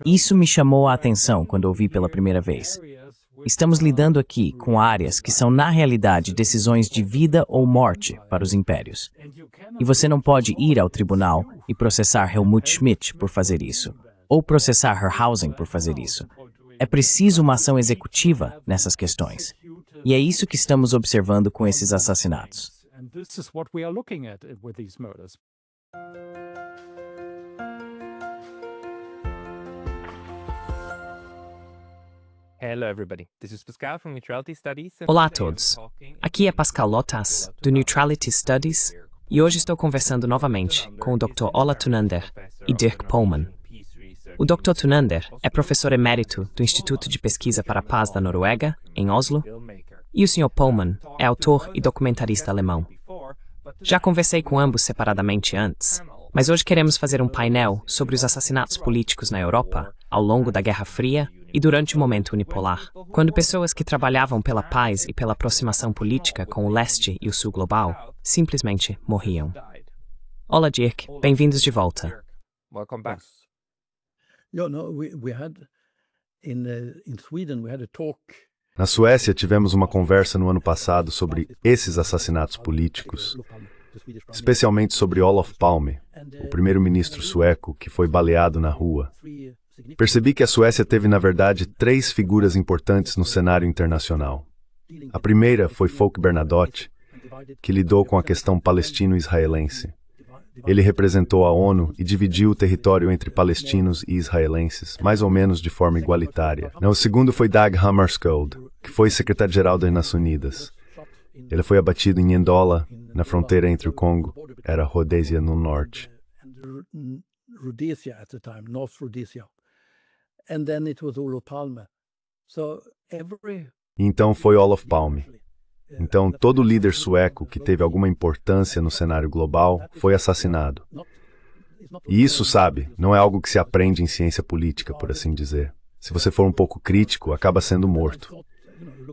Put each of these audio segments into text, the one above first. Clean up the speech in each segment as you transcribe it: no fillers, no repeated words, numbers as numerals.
Isso me chamou a atenção quando ouvi pela primeira vez. Estamos lidando aqui com áreas que são, na realidade, decisões de vida ou morte para os impérios. E você não pode ir ao tribunal e processar Helmut Schmidt por fazer isso, ou processar Herrhausen por fazer isso. É preciso uma ação executiva nessas questões. E é isso que estamos observando com esses assassinatos. Olá a todos. Aqui é Pascal Lotas, do Neutrality Studies, e hoje estou conversando novamente com o Dr. Ola Thunander e Dirk Pohlmann. O Dr. Thunander é professor emérito do Instituto de Pesquisa para a Paz da Noruega, em Oslo, e o Sr. Pohlmann é autor e documentarista alemão. Já conversei com ambos separadamente antes, mas hoje queremos fazer um painel sobre os assassinatos políticos na Europa ao longo da Guerra Fria e durante o momento unipolar, quando pessoas que trabalhavam pela paz e pela aproximação política com o leste e o sul global simplesmente morriam. Olá, Dirk. Bem-vindos de volta. Welcome back. Na Suécia, tivemos uma conversa no ano passado sobre esses assassinatos políticos, especialmente sobre Olof Palme, o primeiro-ministro sueco que foi baleado na rua. Percebi que a Suécia teve, na verdade, 3 figuras importantes no cenário internacional. A primeira foi Folke Bernadotte, que lidou com a questão palestino-israelense. Ele representou a ONU e dividiu o território entre palestinos e israelenses, mais ou menos de forma igualitária. O segundo foi Dag Hammarskjöld, que foi secretário-geral das Nações Unidas. Ele foi abatido em Ndola, na fronteira entre o Congo, era Rodésia no norte. Então foi Olof Palme. Então, todo líder sueco que teve alguma importância no cenário global foi assassinado. E isso, sabe, não é algo que se aprende em ciência política, por assim dizer. Se você for um pouco crítico, acaba sendo morto.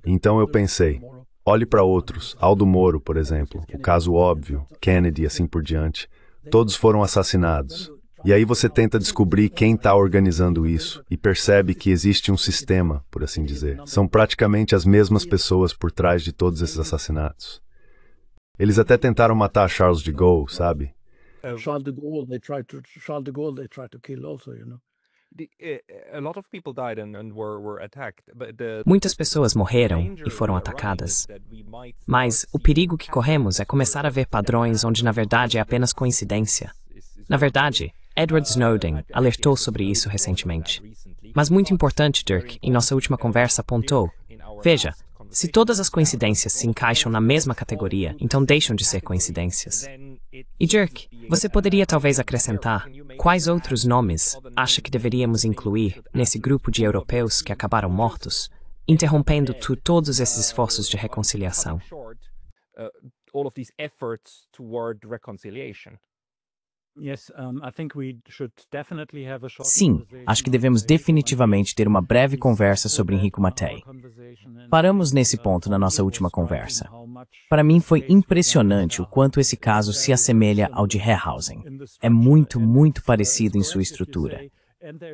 Então eu pensei, olhe para outros, Aldo Moro, por exemplo, o caso óbvio, Kennedy e assim por diante. Todos foram assassinados. E aí você tenta descobrir quem está organizando isso e percebe que existe um sistema, por assim dizer. São praticamente as mesmas pessoas por trás de todos esses assassinatos. Eles até tentaram matar Charles de Gaulle, sabe? Charles de Gaulle, they tried to kill also, you know. Muitas pessoas morreram e foram atacadas. Mas o perigo que corremos é começar a ver padrões onde na verdade é apenas coincidência. Na verdade, Edward Snowden alertou sobre isso recentemente. Mas muito importante, Dirk, em nossa última conversa apontou, veja, se todas as coincidências se encaixam na mesma categoria, então deixam de ser coincidências. E Dirk, você poderia talvez acrescentar quais outros nomes acha que deveríamos incluir nesse grupo de europeus que acabaram mortos, interrompendo todos esses esforços de reconciliação? Sim, acho que devemos definitivamente ter uma breve conversa sobre Enrico Mattei. Paramos nesse ponto na nossa última conversa. Para mim foi impressionante o quanto esse caso se assemelha ao de Herrhausen. É muito, muito parecido em sua estrutura.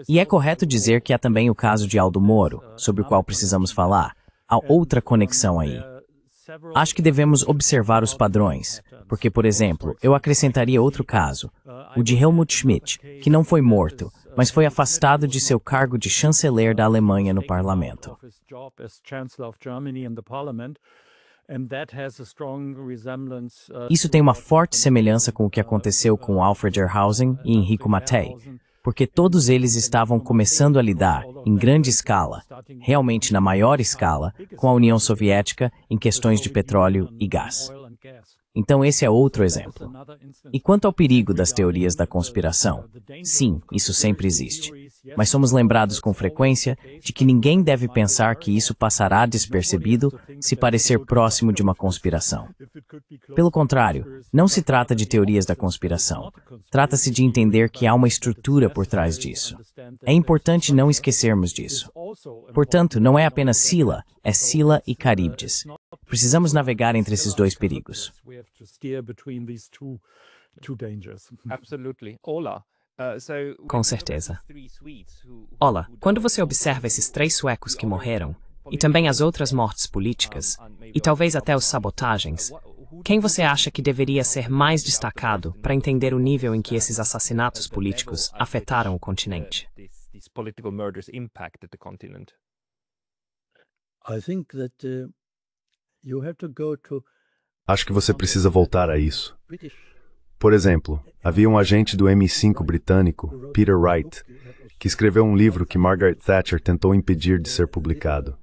E é correto dizer que há também o caso de Aldo Moro, sobre o qual precisamos falar. Há outra conexão aí. Acho que devemos observar os padrões, porque, por exemplo, eu acrescentaria outro caso, o de Helmut Schmidt, que não foi morto, mas foi afastado de seu cargo de chanceler da Alemanha no parlamento. Isso tem uma forte semelhança com o que aconteceu com Alfred Herrhausen e Enrico Mattei, porque todos eles estavam começando a lidar, em grande escala, realmente na maior escala, com a União Soviética em questões de petróleo e gás. Então esse é outro exemplo. E quanto ao perigo das teorias da conspiração, sim, isso sempre existe. Mas somos lembrados com frequência de que ninguém deve pensar que isso passará despercebido se parecer próximo de uma conspiração. Pelo contrário, não se trata de teorias da conspiração. Trata-se de entender que há uma estrutura por trás disso. É importante não esquecermos disso. Portanto, não é apenas Scylla, é Scylla e Charybdis. Precisamos navegar entre esses dois perigos. Absolutely. Ola, Com certeza. Ola, quando você observa esses 3 suecos que morreram, e também as outras mortes políticas, e talvez até os sabotagens, quem você acha que deveria ser mais destacado para entender o nível em que esses assassinatos políticos afetaram o continente? I think that you have to go to Acho que você precisa voltar a isso. British. Por exemplo, havia um agente do MI5 britânico, Peter Wright, que escreveu um livro que Margaret Thatcher tentou impedir de ser publicado.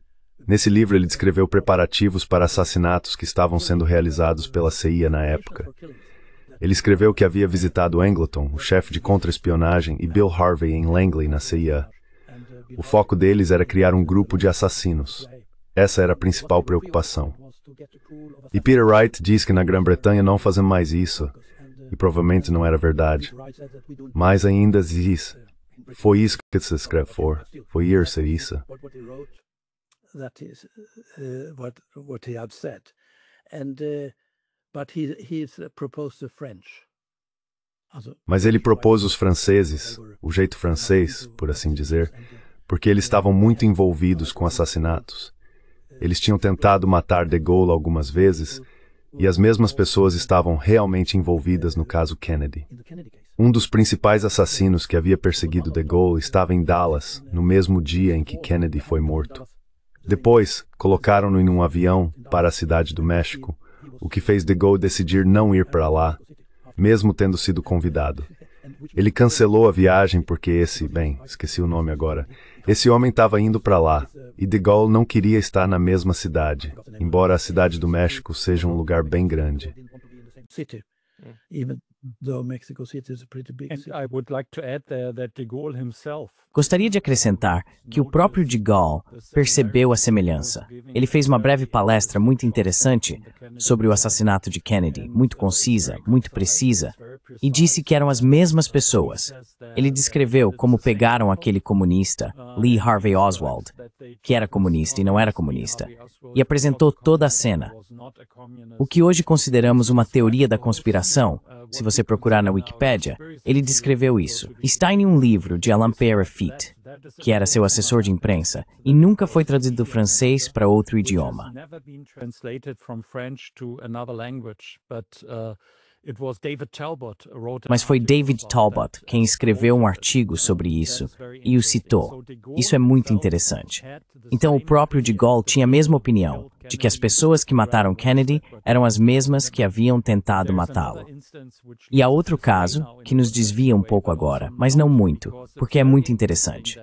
Nesse livro ele descreveu preparativos para assassinatos que estavam sendo realizados pela CIA na época. Ele escreveu que havia visitado Angleton, o chefe de contra-espionagem, e Bill Harvey em Langley, na CIA. O foco deles era criar um grupo de assassinos. Essa era a principal preocupação. E Peter Wright diz que na Grã-Bretanha não fazem mais isso, e provavelmente não era verdade. Mas ainda diz, foi isso que se escreve foi isso. That is what he had said, and but he's proposed the French. Mas ele propôs os franceses, o jeito francês, por assim dizer, porque eles estavam muito envolvidos com assassinatos. Eles tinham tentado matar de Gaulle algumas vezes, e as mesmas pessoas estavam realmente envolvidas no caso Kennedy. Um dos principais assassinos que havia perseguido de Gaulle estava em Dallas, no mesmo dia em que Kennedy foi morto. Depois, colocaram-no em um avião para a cidade do México, o que fez de Gaulle decidir não ir para lá, mesmo tendo sido convidado. Ele cancelou a viagem porque esqueci o nome agora, esse homem estava indo para lá, e de Gaulle não queria estar na mesma cidade, embora a cidade do México seja um lugar bem grande. Gostaria de acrescentar que o próprio de Gaulle percebeu a semelhança. Ele fez uma breve palestra muito interessante sobre o assassinato de Kennedy, muito concisa, muito precisa, e disse que eram as mesmas pessoas. Ele descreveu como pegaram aquele comunista, Lee Harvey Oswald, que era comunista e não era comunista, e apresentou toda a cena. O que hoje consideramos uma teoria da conspiração, se você procurar na Wikipédia, ele descreveu isso. Está em um livro de Alain Peyrefitte, que era seu assessor de imprensa, e nunca foi traduzido do francês para outro idioma. Mas foi David Talbot quem escreveu um artigo sobre isso e o citou. Isso é muito interessante. Então o próprio de Gaulle tinha a mesma opinião, de que as pessoas que mataram Kennedy eram as mesmas que haviam tentado matá-lo. E há outro caso, que nos desvia um pouco agora, mas não muito, porque é muito interessante.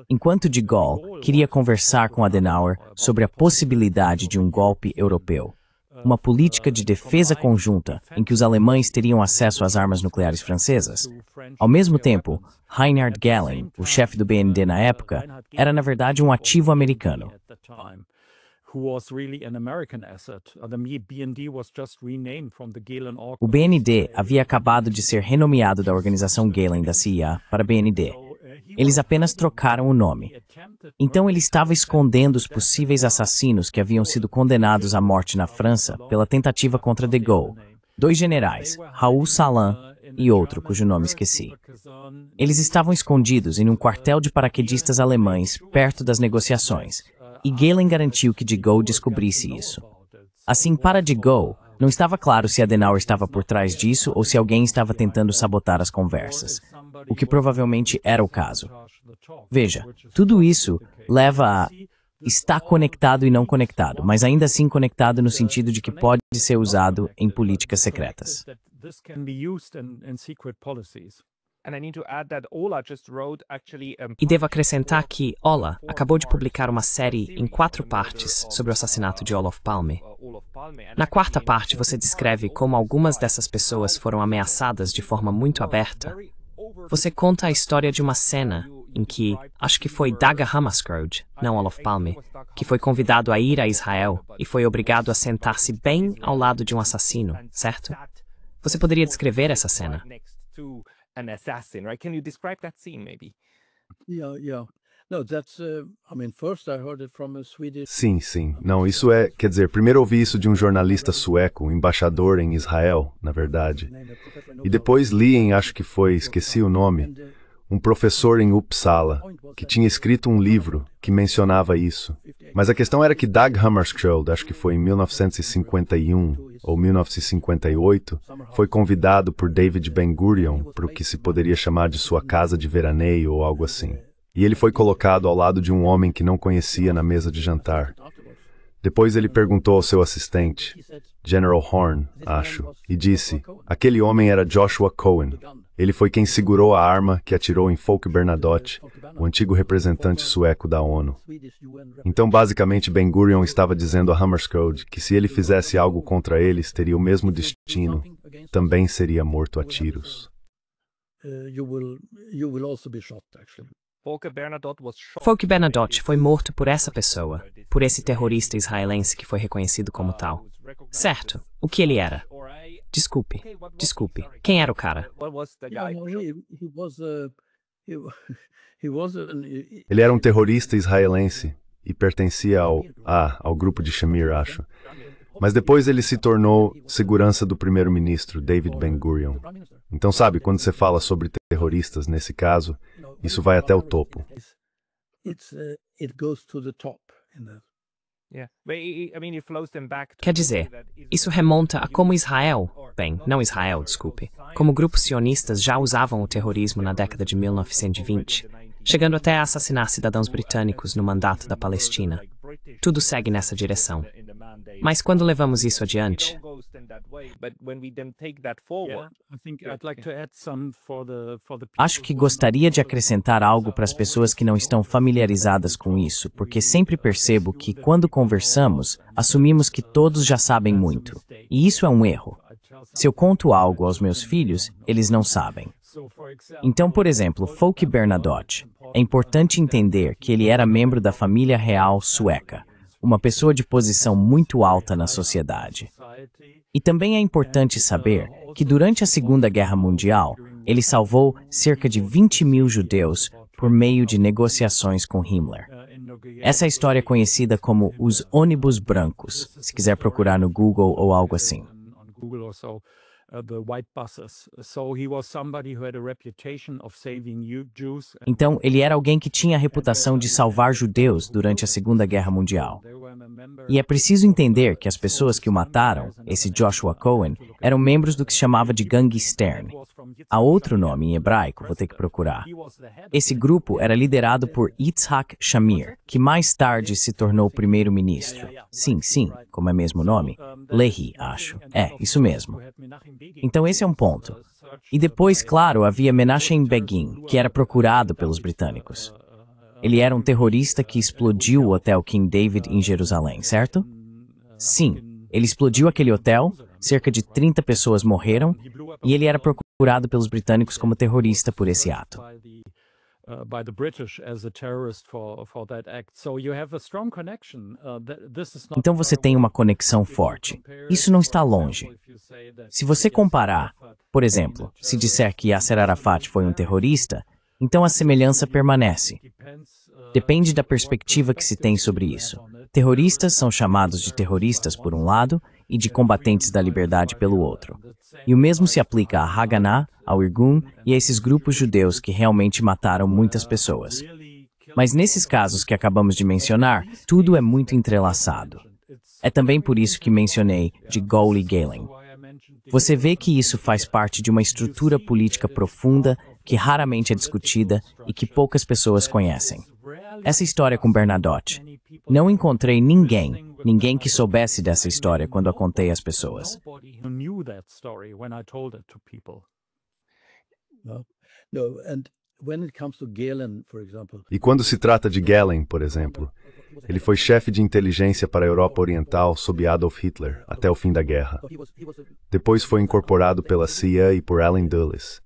Enquanto de Gaulle queria conversar com Adenauer sobre a possibilidade de um golpe europeu, uma política de defesa conjunta em que os alemães teriam acesso às armas nucleares francesas. Ao mesmo tempo, Reinhard Gehlen, o chefe do BND na época, era na verdade um ativo americano. O BND havia acabado de ser renomeado da organização Gehlen da CIA para BND. Eles apenas trocaram o nome. Então ele estava escondendo os possíveis assassinos que haviam sido condenados à morte na França pela tentativa contra de Gaulle. 2 generais, Raoul Salan e outro cujo nome esqueci. Eles estavam escondidos em um quartel de paraquedistas alemães perto das negociações, e Gehlen garantiu que de Gaulle descobrisse isso. Assim, para de Gaulle, não estava claro se Adenauer estava por trás disso ou se alguém estava tentando sabotar as conversas, o que provavelmente era o caso. Veja, tudo isso leva a estar conectado e não conectado, mas ainda assim conectado no sentido de que pode ser usado em políticas secretas. E devo acrescentar que Ola acabou de publicar uma série em 4 partes sobre o assassinato de Olof Palme. Na 4ª parte, você descreve como algumas dessas pessoas foram ameaçadas de forma muito aberta. Você conta a história de uma cena em que, acho que foi Dag Hammarskjöld, não Olof Palme, que foi convidado a ir a Israel e foi obrigado a sentar-se bem ao lado de um assassino, certo? Você poderia descrever essa cena? Yeah. Sim, sim. Não, isso é, quer dizer, primeiro ouvi isso de um jornalista sueco, um embaixador em Israel, na verdade. E depois li em, acho que foi, esqueci o nome, um professor em Uppsala, que tinha escrito um livro que mencionava isso. Mas a questão era que Dag Hammarskjöld, acho que foi em 1951 ou 1958, foi convidado por David Ben-Gurion para o que se poderia chamar de sua casa de veraneio ou algo assim. E ele foi colocado ao lado de um homem que não conhecia na mesa de jantar. Depois ele perguntou ao seu assistente, General Horn, acho, e disse, aquele homem era Joshua Cohen. Ele foi quem segurou a arma que atirou em Folke Bernadotte, o antigo representante sueco da ONU. Então, basicamente, Ben-Gurion estava dizendo a Hammarskjöld que se ele fizesse algo contra eles, teria o mesmo destino, também seria morto a tiros. Folke Bernadotte foi morto por essa pessoa, por esse terrorista israelense que foi reconhecido como tal. Certo, o que ele era? Desculpe, quem era o cara? Ele era um terrorista israelense e pertencia ao grupo de Shamir, acho. Mas depois ele se tornou segurança do primeiro-ministro, David Ben-Gurion. Então, sabe, quando você fala sobre terroristas, nesse caso, isso vai até o topo. Quer dizer, isso remonta a como Israel, não Israel, desculpe, como grupos sionistas já usavam o terrorismo na década de 1920, chegando até a assassinar cidadãos britânicos no mandato da Palestina. Tudo segue nessa direção. Mas quando levamos isso adiante? Acho que gostaria de acrescentar algo para as pessoas que não estão familiarizadas com isso, porque sempre percebo que, quando conversamos, assumimos que todos já sabem muito. E isso é um erro. Se eu conto algo aos meus filhos, eles não sabem. Então, por exemplo, Folke Bernadotte. É importante entender que ele era membro da família real sueca, uma pessoa de posição muito alta na sociedade. E também é importante saber que durante a Segunda Guerra Mundial, ele salvou cerca de 20.000 judeus por meio de negociações com Himmler. Essa é a história conhecida como os ônibus brancos, se quiser procurar no Google ou algo assim. Então, ele era alguém que tinha a reputação de salvar judeus durante a Segunda Guerra Mundial. E é preciso entender que as pessoas que o mataram, esse Joshua Cohen, eram membros do que se chamava de Gangue Stern. Há outro nome em hebraico, vou ter que procurar. Esse grupo era liderado por Yitzhak Shamir, que mais tarde se tornou primeiro-ministro. Sim, como é mesmo o nome? Lehi, acho. É, isso mesmo. Então esse é um ponto. E depois, claro, havia Menachem Begin, que era procurado pelos britânicos. Ele era um terrorista que explodiu o Hotel King David em Jerusalém, certo? Sim, ele explodiu aquele hotel, cerca de 30 pessoas morreram, e ele era procurado pelos britânicos como terrorista por esse ato. Então você tem uma conexão forte. Isso não está longe. Se você comparar, por exemplo, se disser que Yasser Arafat foi um terrorista, então a semelhança permanece. Depende da perspectiva que se tem sobre isso. Terroristas são chamados de terroristas por um lado e de combatentes da liberdade pelo outro. E o mesmo se aplica a Haganah, ao Irgun e a esses grupos judeus que realmente mataram muitas pessoas. Mas nesses casos que acabamos de mencionar, tudo é muito entrelaçado. É também por isso que mencionei de Gol e Galen. Você vê que isso faz parte de uma estrutura política profunda que raramente é discutida e que poucas pessoas conhecem. Essa história com Bernadotte. Não encontrei ninguém que soubesse dessa história quando a contei às pessoas. E quando se trata de Gehlen, por exemplo, ele foi chefe de inteligência para a Europa Oriental sob Adolf Hitler até o fim da guerra. Depois foi incorporado pela CIA e por Allen Dulles.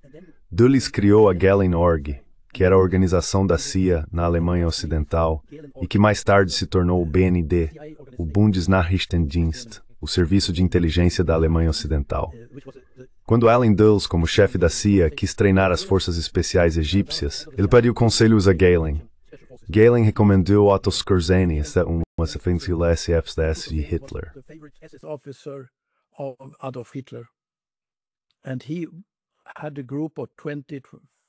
Dulles criou a Gehlen Org, que era a organização da CIA na Alemanha Ocidental e que mais tarde se tornou o BND, o Bundesnachrichtendienst, o Serviço de Inteligência da Alemanha Ocidental. Quando Allen Dulles, como chefe da CIA, quis treinar as forças especiais egípcias, ele pediu conselhos a Gehlen. Gehlen recomendou Otto Skorzeny, uma ofensiva SS de Hitler. The favorite SS officer of Adolf Hitler. And he had a group of 20,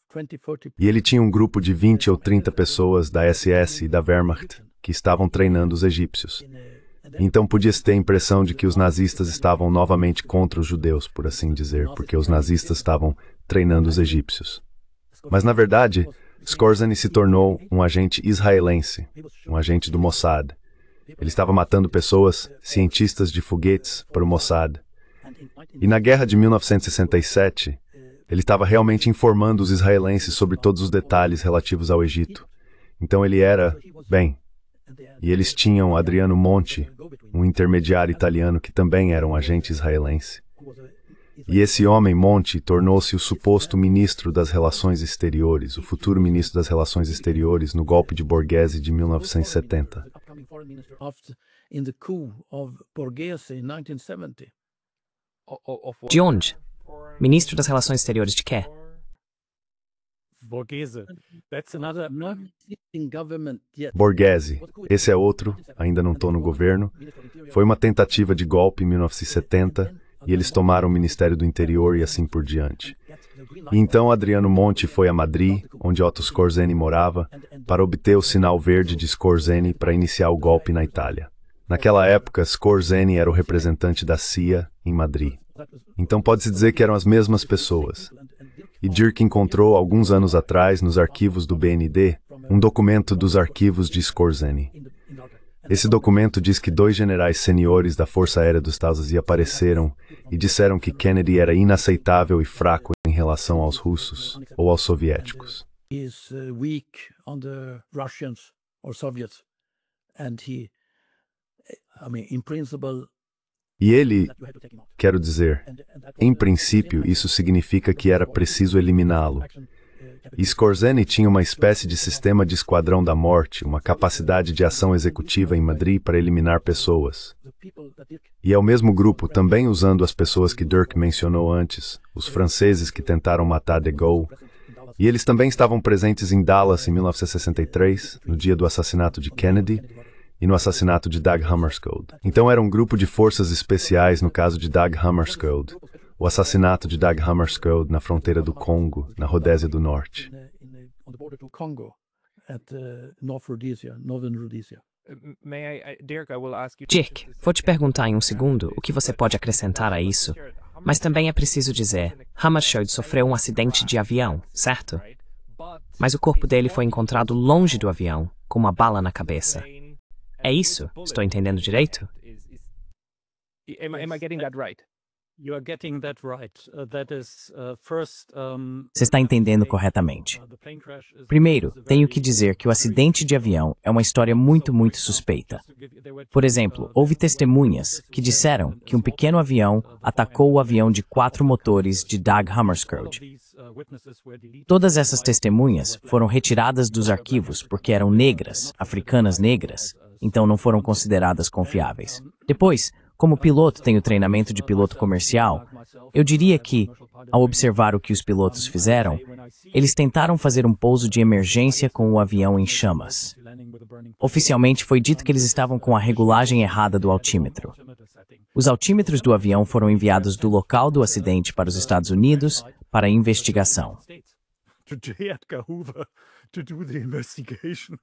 40 E ele tinha um grupo de 20 ou 30 pessoas da SS e da Wehrmacht que estavam treinando os egípcios. Então podia-se ter a impressão de que os nazistas estavam novamente contra os judeus, por assim dizer, porque os nazistas estavam treinando os egípcios. Mas, na verdade, Skorzeny se tornou um agente israelense, um agente do Mossad. Ele estava matando pessoas, cientistas de foguetes, para o Mossad. E na guerra de 1967, ele estava realmente informando os israelenses sobre todos os detalhes relativos ao Egito. Então ele era, bem, e eles tinham Adriano Monti, um intermediário italiano que também era um agente israelense. E esse homem, Monti, tornou-se o suposto ministro das Relações Exteriores, o futuro ministro das Relações Exteriores no golpe de Borghese de 1970. in the coup of Borghese in 1970. De onde? Ministro das Relações Exteriores de quê? Borghese. That's another not existing government yet. Borghese, esse é outro, ainda não estou no governo. Foi uma tentativa de golpe em 1970 e eles tomaram o Ministério do Interior e assim por diante. E então Adriano Monti foi a Madrid, onde Otto Skorzeny morava, para obter o sinal verde de Skorzeny para iniciar o golpe na Itália. Naquela época, Skorzeny era o representante da CIA em Madrid. Então pode-se dizer que eram as mesmas pessoas. E Dirk encontrou, alguns anos atrás, nos arquivos do BND, um documento dos arquivos de Skorzeny. Esse documento diz que 2 generais seniores da Força Aérea dos Estados Unidos apareceram e disseram que Kennedy era inaceitável e fraco em relação aos russos ou aos soviéticos. Is weak on the Russians or Soviets, and he, I mean, in principle, E ele, you had to take him out. quero dizer, em princípio, isso significa que era preciso eliminá-lo. E Skorzeny tinha uma espécie de sistema de esquadrão da morte, uma capacidade de ação executiva em Madrid para eliminar pessoas. E é o mesmo grupo, também usando as pessoas que Dirk mencionou antes, os franceses que tentaram matar de Gaulle. E eles também estavam presentes em Dallas em 1963, no dia do assassinato de Kennedy, e no assassinato de Dag Hammarskjöld. Então era um grupo de forças especiais no caso de Dag Hammarskjöld, o assassinato de Dag Hammarskjöld na fronteira do Congo, na Rodésia do Norte. On the border to Congo, at northern Rhodesia. Dirk, vou te perguntar em um segundo o que você pode acrescentar a isso, mas também é preciso dizer, Hammarskjöld sofreu um acidente de avião, certo? Mas o corpo dele foi encontrado longe do avião, com uma bala na cabeça. É isso? Estou entendendo direito? Am I getting that right? You are getting that right. That is first. Você está entendendo corretamente. The plane crash is Primeiro, tenho que dizer que o acidente de avião é uma história muito suspeita. Por exemplo, houve testemunhas que disseram que um pequeno avião atacou o avião de 4 motores de Dag Hammarskjöld. Todas essas testemunhas foram retiradas dos arquivos porque eram negras, africanas negras, então não foram consideradas confiáveis. Depois, como piloto tenho treinamento de piloto comercial, eu diria que, ao observar o que os pilotos fizeram, eles tentaram fazer um pouso de emergência com o avião em chamas. Oficialmente foi dito que eles estavam com a regulagem errada do altímetro. Os altímetros do avião foram enviados do local do acidente para os Estados Unidos para investigação. to J. Edgar Hoover to do the investigation.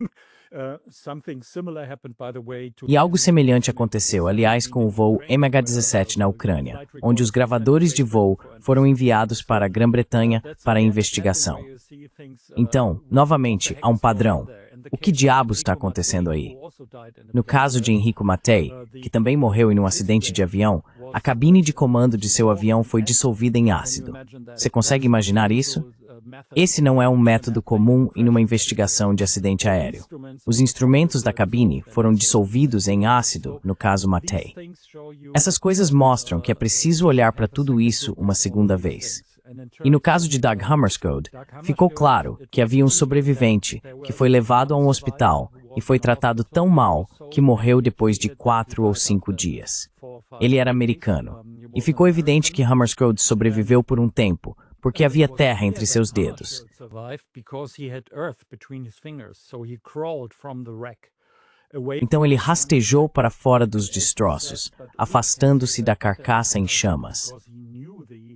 Something similar happened, by the way, to E algo semelhante aconteceu, aliás, com o voo MH17 na Ucrânia, onde os gravadores de voo foram enviados para a Grã-Bretanha para a investigação. Então, novamente, há um padrão. O que diabos está acontecendo aí? No caso de Enrico Mattei, que também morreu em um acidente de avião, a cabine de comando de seu avião foi dissolvida em ácido. Você consegue imaginar isso? Esse não é um método comum em uma investigação de acidente aéreo. Os instrumentos da cabine foram dissolvidos em ácido, no caso Mattei. Essas coisas mostram que é preciso olhar para tudo isso uma segunda vez. E no caso de Dag Hammarskjöld, ficou claro que havia um sobrevivente que foi levado a um hospital e foi tratado tão mal que morreu depois de 4 ou 5 dias. Ele era americano. E ficou evidente que Hammarskjöld sobreviveu por um tempo, porque havia terra entre seus dedos. Então ele rastejou para fora dos destroços, afastando-se da carcaça em chamas.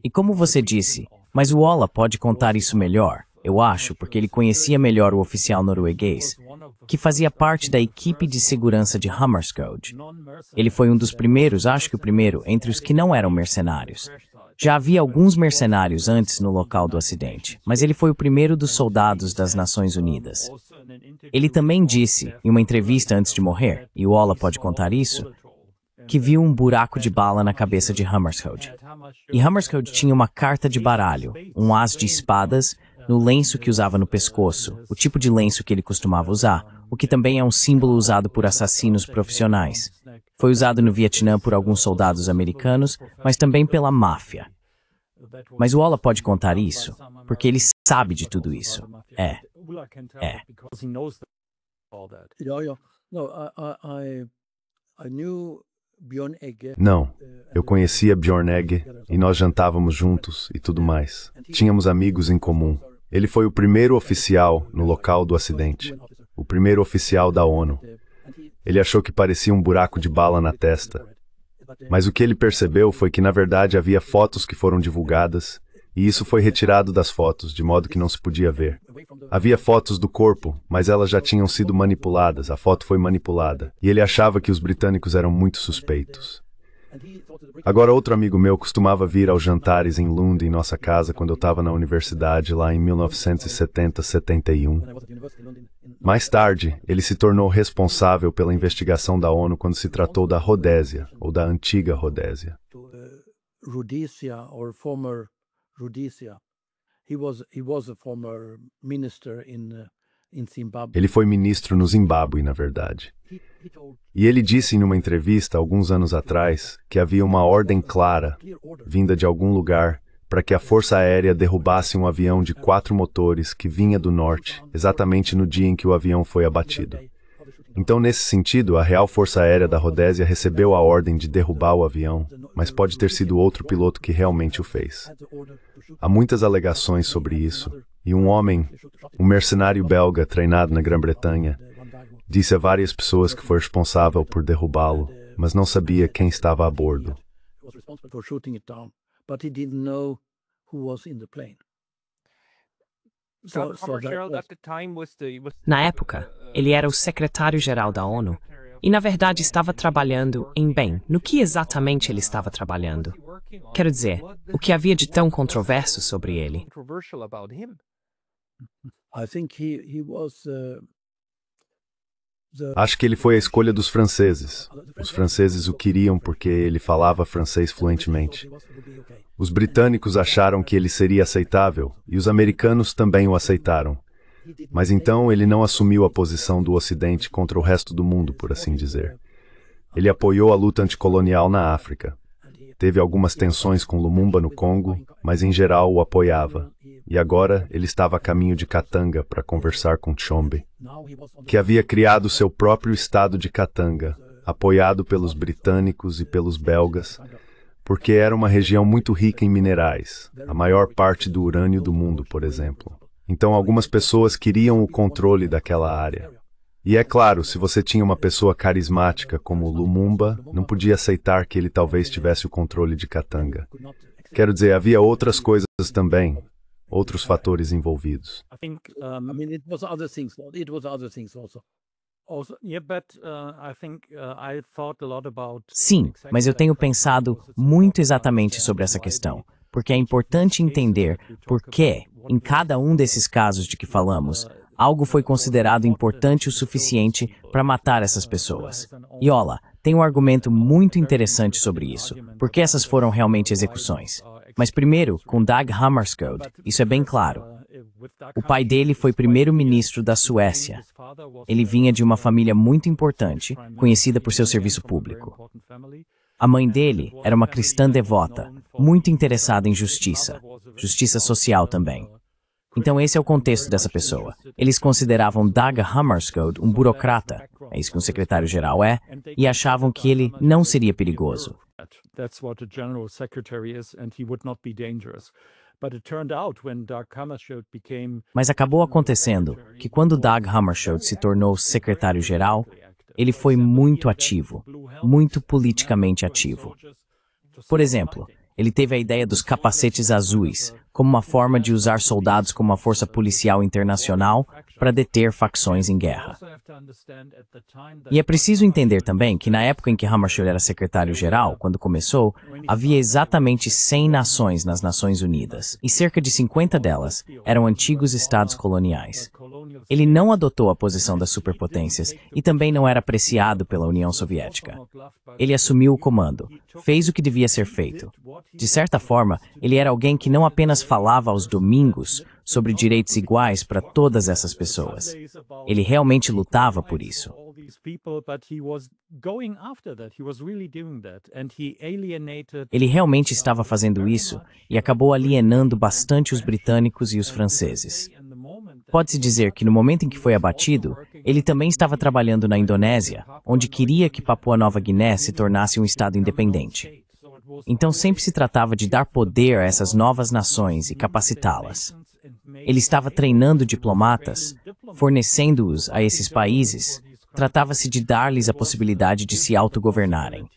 E como você disse, mas o Ola pode contar isso melhor, eu acho, porque ele conhecia melhor o oficial norueguês, que fazia parte da equipe de segurança de Hammarskjöld. Ele foi um dos primeiros, acho que o primeiro, entre os que não eram mercenários. Já havia alguns mercenários antes no local do acidente, mas ele foi o primeiro dos soldados das Nações Unidas. Ele também disse, em uma entrevista antes de morrer, e o Ola pode contar isso, que viu um buraco de bala na cabeça de Hammarskjöld. E Hammarskjöld tinha uma carta de baralho, um as de espadas, no lenço que usava no pescoço, o tipo de lenço que ele costumava usar, o que também é um símbolo usado por assassinos profissionais. Foi usado no Vietnã por alguns soldados americanos, mas também pela máfia. Mas o Ola pode contar isso, porque ele sabe de tudo isso. É. Não, eu conhecia Bjorn Egge e nós jantávamos juntos e tudo mais. Tínhamos amigos em comum. Ele foi o primeiro oficial no local do acidente, o primeiro oficial da ONU. Ele achou que parecia um buraco de bala na testa. Mas o que ele percebeu foi que, na verdade, havia fotos que foram divulgadas, e isso foi retirado das fotos, de modo que não se podia ver. Havia fotos do corpo, mas elas já tinham sido manipuladas, a foto foi manipulada, e ele achava que os britânicos eram muito suspeitos. Agora, outro amigo meu costumava vir aos jantares em Lund, em nossa casa, quando eu estava na universidade, lá em 1970-71. Mais tarde, ele se tornou responsável pela investigação da ONU quando se tratou da Rodésia, ou da antiga Rodésia. Ele foi ministro no Zimbábue, na verdade. E ele disse em uma entrevista, alguns anos atrás, que havia uma ordem clara, vinda de algum lugar, para que a Força Aérea derrubasse um avião de 4 motores que vinha do norte, exatamente no dia em que o avião foi abatido. Então, nesse sentido, a Real Força Aérea da Rodésia recebeu a ordem de derrubar o avião, mas pode ter sido outro piloto que realmente o fez. Há muitas alegações sobre isso, e um homem, um mercenário belga treinado na Grã-Bretanha, disse a várias pessoas que foi responsável por derrubá-lo, mas não sabia quem estava a bordo. Na época, ele era o secretário-geral da ONU e, na verdade, estava trabalhando em bem. No que exatamente ele estava trabalhando? Quero dizer, o que havia de tão controverso sobre ele? Acho que ele foi a escolha dos franceses. Os franceses o queriam porque ele falava francês fluentemente. Os britânicos acharam que ele seria aceitável, e os americanos também o aceitaram. Mas então ele não assumiu a posição do Ocidente contra o resto do mundo, por assim dizer. Ele apoiou a luta anticolonial na África. Teve algumas tensões com Lumumba no Congo, mas em geral o apoiava. E agora ele estava a caminho de Katanga para conversar com Tshombe, que havia criado seu próprio estado de Katanga, apoiado pelos britânicos e pelos belgas, porque era uma região muito rica em minerais, a maior parte do urânio do mundo, por exemplo. Então algumas pessoas queriam o controle daquela área. E é claro, se você tinha uma pessoa carismática como Lumumba, não podia aceitar que ele talvez tivesse o controle de Katanga. Quero dizer, havia outras coisas também, outros fatores envolvidos. Sim, mas eu tenho pensado muito exatamente sobre essa questão, porque é importante entender por que, em cada um desses casos de que falamos, algo foi considerado importante o suficiente para matar essas pessoas. E Ola, tem um argumento muito interessante sobre isso, porque essas foram realmente execuções. Mas primeiro, com Dag Hammarskjöld, isso é bem claro. O pai dele foi primeiro-ministro da Suécia. Ele vinha de uma família muito importante, conhecida por seu serviço público. A mãe dele era uma cristã devota, muito interessada em justiça, justiça social também. Então esse é o contexto dessa pessoa. Eles consideravam Dag Hammarskjöld um burocrata, é isso que um secretário-geral é, e achavam que ele não seria perigoso. Mas acabou acontecendo que quando Dag Hammarskjöld se tornou secretário-geral, ele foi muito ativo, muito politicamente ativo. Por exemplo, ele teve a ideia dos capacetes azuis, como uma forma de usar soldados como uma força policial internacional para deter facções em guerra. E é preciso entender também que na época em que Hammarskjöld era secretário-geral, quando começou, havia exatamente 100 nações nas Nações Unidas, e cerca de 50 delas eram antigos estados coloniais. Ele não adotou a posição das superpotências e também não era apreciado pela União Soviética. Ele assumiu o comando, fez o que devia ser feito. De certa forma, ele era alguém que não apenas falava aos domingos sobre direitos iguais para todas essas pessoas. Ele realmente lutava por isso. Ele realmente estava fazendo isso e acabou alienando bastante os britânicos e os franceses. Pode-se dizer que no momento em que foi abatido, ele também estava trabalhando na Indonésia, onde queria que Papua Nova Guiné se tornasse um estado independente. Então sempre se tratava de dar poder a essas novas nações e capacitá-las. Ele estava treinando diplomatas, fornecendo-os a esses países. Tratava-se de dar-lhes a possibilidade de se autogovernarem.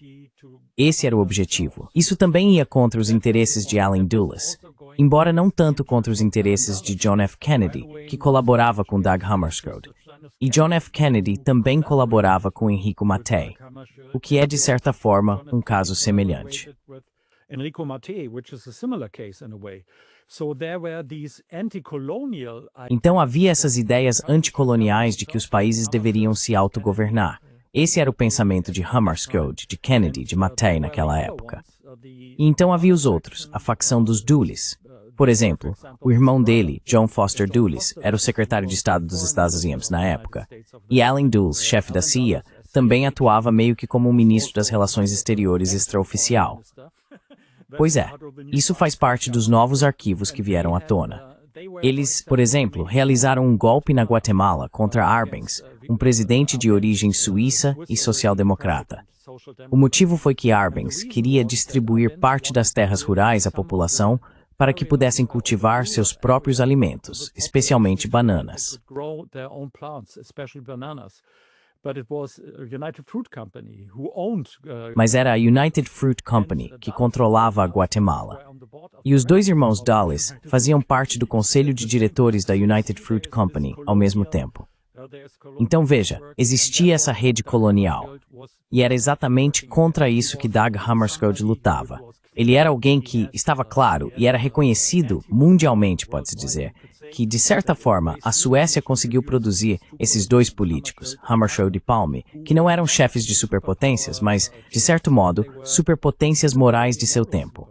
Esse era o objetivo. Isso também ia contra os interesses de Allen Dulles, embora não tanto contra os interesses de John F. Kennedy, que colaborava com Dag Hammarskjöld. E John F. Kennedy também colaborava com Enrico Mattei, o que é, de certa forma, um caso semelhante. Então havia essas ideias anticoloniais de que os países deveriam se autogovernar. Esse era o pensamento de Hammarskjöld, de Kennedy, de Mattei naquela época. E então havia os outros, a facção dos Dulles. Por exemplo, o irmão dele, John Foster Dulles, era o secretário de Estado dos Estados Unidos na época. E Allen Dulles, chefe da CIA, também atuava meio que como um ministro das Relações Exteriores extraoficial. Pois é, isso faz parte dos novos arquivos que vieram à tona. Eles, por exemplo, realizaram um golpe na Guatemala contra Arbenz, um presidente de origem suíça e social-democrata. O motivo foi que Arbenz queria distribuir parte das terras rurais à população para que pudessem cultivar seus próprios alimentos, especialmente bananas. Mas era a United Fruit Company que controlava a Guatemala. E os dois irmãos Dulles faziam parte do conselho de diretores da United Fruit Company ao mesmo tempo. Então veja, existia essa rede colonial. E era exatamente contra isso que Dag Hammarskjöld lutava. Ele era alguém que estava claro e era reconhecido mundialmente, pode-se dizer, que, de certa forma, a Suécia conseguiu produzir esses dois políticos, Hammarskjöld e Palme, que não eram chefes de superpotências, mas, de certo modo, superpotências morais de seu tempo.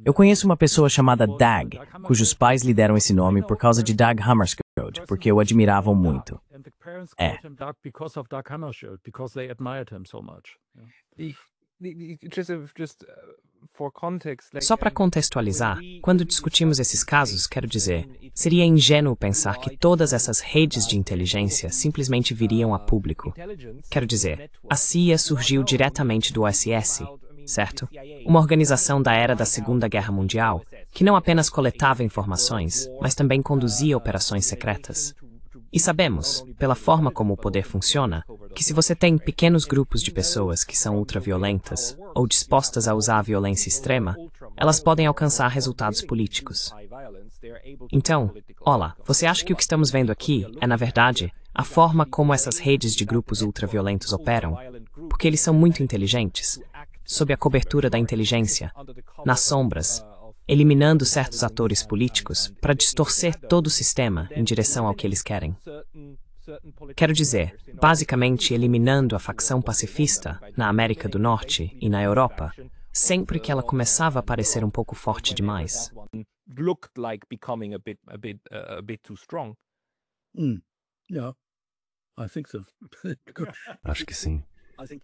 Eu conheço uma pessoa chamada Dag, cujos pais lhe deram esse nome por causa de Dag Hammarskjöld, porque o admiravam muito. Só para contextualizar, quando discutimos esses casos, quero dizer, seria ingênuo pensar que todas essas redes de inteligência simplesmente viriam a público. Quero dizer, a CIA surgiu diretamente do OSS, certo? Uma organização da era da Segunda Guerra Mundial, que não apenas coletava informações, mas também conduzia operações secretas. E sabemos, pela forma como o poder funciona, que se você tem pequenos grupos de pessoas que são ultraviolentas ou dispostas a usar a violência extrema, elas podem alcançar resultados políticos. Então, olá, você acha que o que estamos vendo aqui é, na verdade, a forma como essas redes de grupos ultraviolentos operam? Porque eles são muito inteligentes, sob a cobertura da inteligência, nas sombras, eliminando certos atores políticos para distorcer todo o sistema em direção ao que eles querem. Quero dizer, basicamente eliminando a facção pacifista na América do Norte e na Europa, sempre que ela começava a parecer um pouco forte demais. Acho que sim.